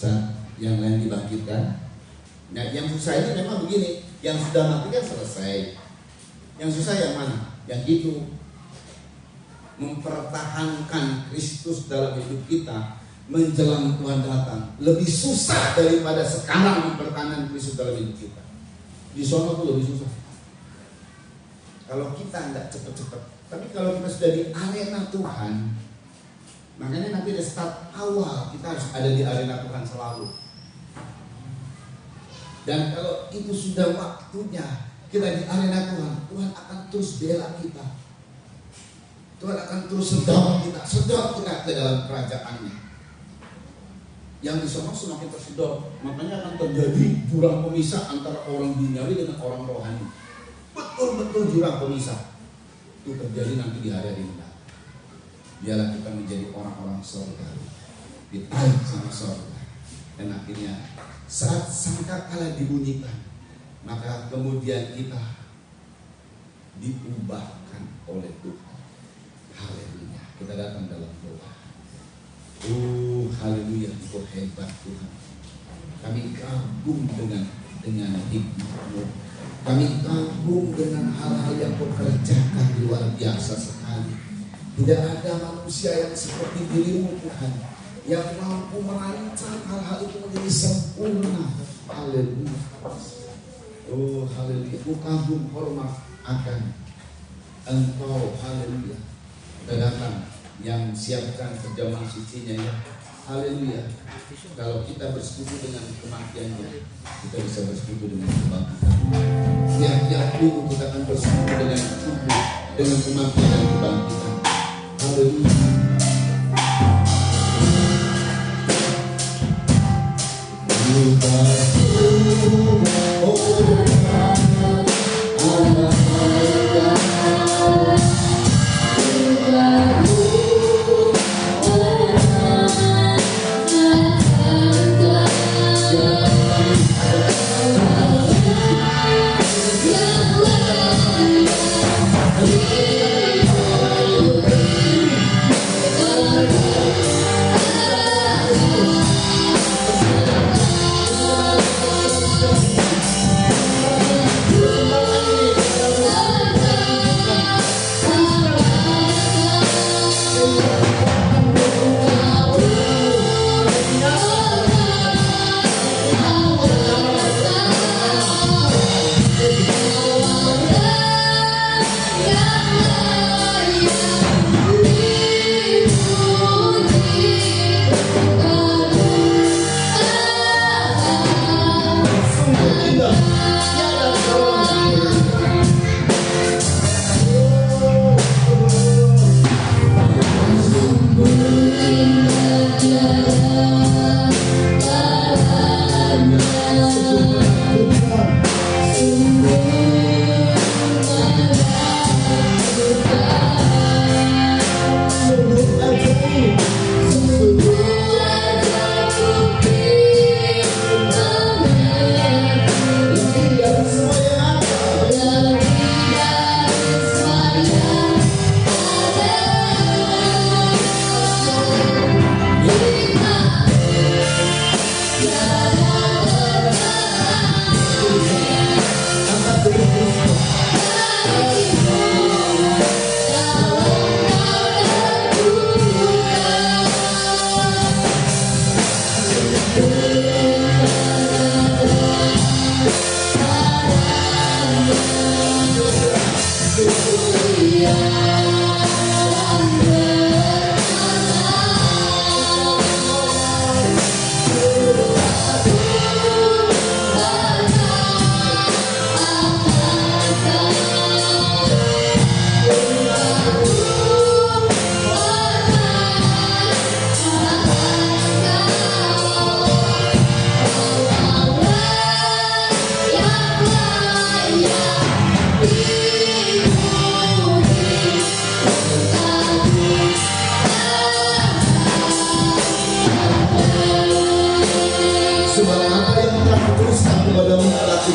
Saat yang lain dibangkitkan, Nah, yang susah ini memang begini, yang sudah mati kan selesai. Yang susah yang mana? Yang itu mempertahankan Kristus dalam hidup kita menjelang Tuhan datang lebih susah daripada sekarang mempertahankan Kristus dalam hidup kita. Di sana tuh lebih susah. Kalau kita nggak cepet-cepet, tapi kalau kita sudah di arena Tuhan, makanya nanti di start awal kita harus ada di arena Tuhan selalu. Dan kalau itu sudah waktunya kita di arena Tuhan, Tuhan akan terus bela kita. Tuhan akan terus sedot kita ke dalam kerajaannya. Yang di sana semakin tersedot, makanya akan terjadi jurang pemisah antara orang duniawi dengan orang rohani. Betul-betul jurang pemisah. Itu terjadi nanti di hari mendatang. Biarlah kita menjadi orang-orang surga, ditarik sama surga. Dan akhirnya saat sangkakala dibunyikan, maka kemudian kita diubahkan oleh Tuhan. Haleluya. Kita datang dalam doa. Haleluya, Engkau hebat Tuhan. Kami kagum dengan hikmat-Mu. Kami kagum dengan hal-hal yang Kau kerjakan luar biasa sekali. Tidak ada manusia yang seperti diri-Mu Tuhan, yang mampu merancang hal-hal itu menjadi sempurna. Haleluya. Haleluya. Ku kagum hormat akan Engkau. Haleluya. Kita datang yang siapkan perjamuan sucinya ya. Haleluya. Kalau kita bersekutu dengan kematiannya, kita bisa bersekutu dengan kebangkitan. Tiap-tiap minggu kita akan bersekutu dengan tubuh, dengan kematian dan kebangkitan. Haleluya.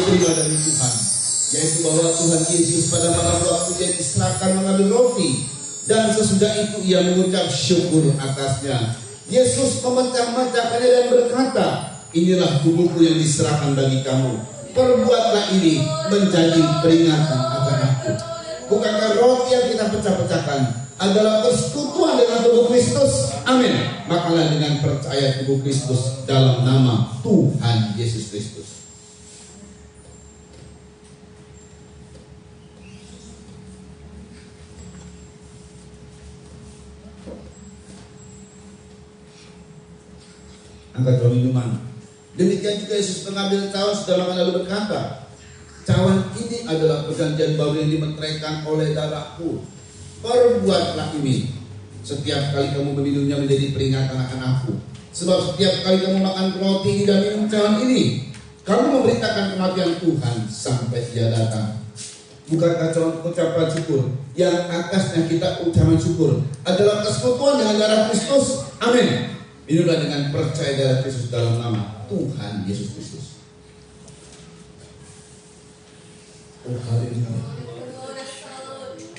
Terima dari Tuhan, yaitu bahwa Tuhan Yesus pada malam waktu Dia diserahkan mengambil roti, dan sesudah itu Ia mengucap syukur atasnya. Yesus memecah-mecahkannya dan berkata, inilah tubuhku yang diserahkan bagi kamu. Perbuatlah ini menjadi peringatan akan aku. Bukankah roti yang kita pecah-pecahkan adalah persekutuan dengan tubuh Kristus? Amin. Makalah dengan percaya tubuh Kristus dalam nama Tuhan Yesus Kristus. Angkat roh minuman. Demikian juga Yesus mengambil cawan sudah lama lalu berkata, cawan ini adalah perjanjian baru yang dimeteraikan oleh darahku. Perbuatlah ini setiap kali kamu meminumnya menjadi peringatan akan aku. Sebab setiap kali kamu makan roti ini dan minum cawan ini, kamu memberitakan kematian Tuhan sampai Dia datang. Bukankah cawan ucapan syukur yang atasnya kita ucapan syukur adalah persekutuan dengan darah Kristus? Amin. Minumlah dengan percaya darah Kristus dalam nama Tuhan Yesus Kristus. Oh, haleluya.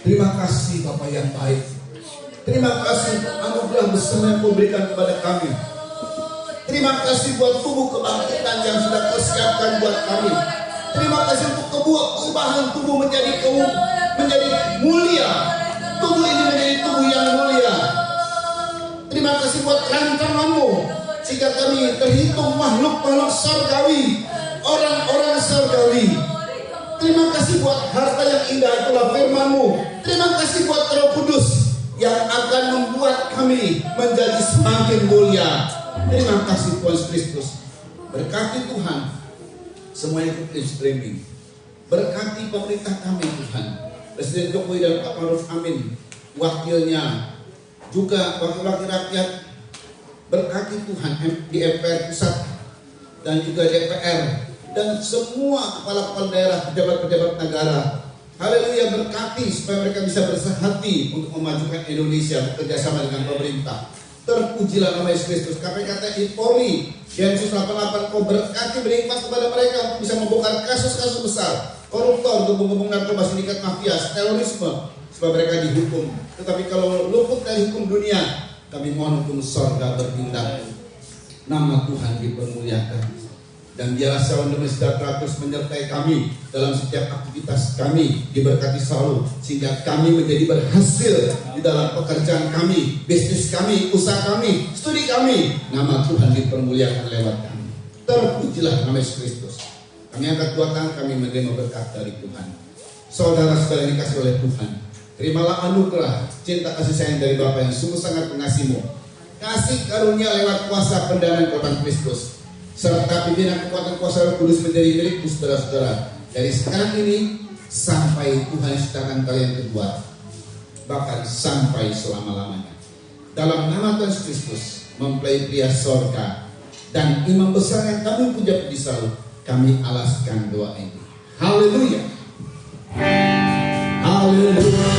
Terima kasih Bapa yang baik. Terima kasih anugerah besar yang Kau berikan kepada kami. Terima kasih buat tubuh kebangkitan yang sudah Kau siapkan buat kami. Terima kasih untuk perubahan tubuh menjadi mulia. Tubuh ini menjadi tubuh yang mulia. Terima kasih buat rancangan-Mu sehingga kami terhitung makhluk-makhluk surgawi, orang-orang surgawi. Terima kasih buat harta yang indah, itulah firman-Mu. Terima kasih buat Roh Kudus yang akan membuat kami menjadi semakin mulia. Terima kasih Tuhan Kristus. Berkati Tuhan semua yang ikut streaming. Berkati pemerintah kami Tuhan, Presiden Jokowi dan Pak Maruf Amin, wakilnya, juga wakil-wakil rakyat. Berkati Tuhan di MPR pusat dan juga DPR dan semua kepala-kepala daerah, pejabat-pejabat negara. Haleluya, berkati supaya mereka bisa bersehati untuk memajukan Indonesia bekerjasama dengan pemerintah. Terpujilah nama Yesus Kristus. KPK TNI Polri Densus 88 Kau berkati, beri hikmat kepada mereka untuk bisa membongkar kasus-kasus besar, koruptor, gembong-gembong narkoba, sindikat mafia, terorisme, supaya mereka dihukum. Tetapi kalau luput dari hukum dunia, kami mohon hukum sorga bertindak. Nama Tuhan dipermuliakan. Dan biarlah Shalom Damai Sejahtera terus menyertai kami dalam setiap aktivitas kami, diberkati selalu sehingga kami menjadi berhasil di dalam pekerjaan kami, bisnis kami, usaha kami, studi kami. Nama Tuhan dipermuliakan lewat kami. Terpujilah nama Yesus Kristus. Kami angkat dua tangan, kami menerima berkat dari Tuhan. Saudara-saudara yang dikasihi oleh Tuhan, terimalah anugerah cinta kasih sayang dari Bapa yang sungguh sangat mengasihimu. Kasih karunia lewat kuasa pendanaan korban Kristus, serta pimpinan kekuatan kuasa Roh Kudus menjadi milikku saudara-saudara dari sekarang ini sampai Tuhan ciptakan kalian kedua, bahkan sampai selama-lamanya. Dalam nama Tuhan Kristus, mempelai pria sorga dan imam besar yang kami puja-puji selalu, kami alaskan doa ini. Haleluya. Haleluya.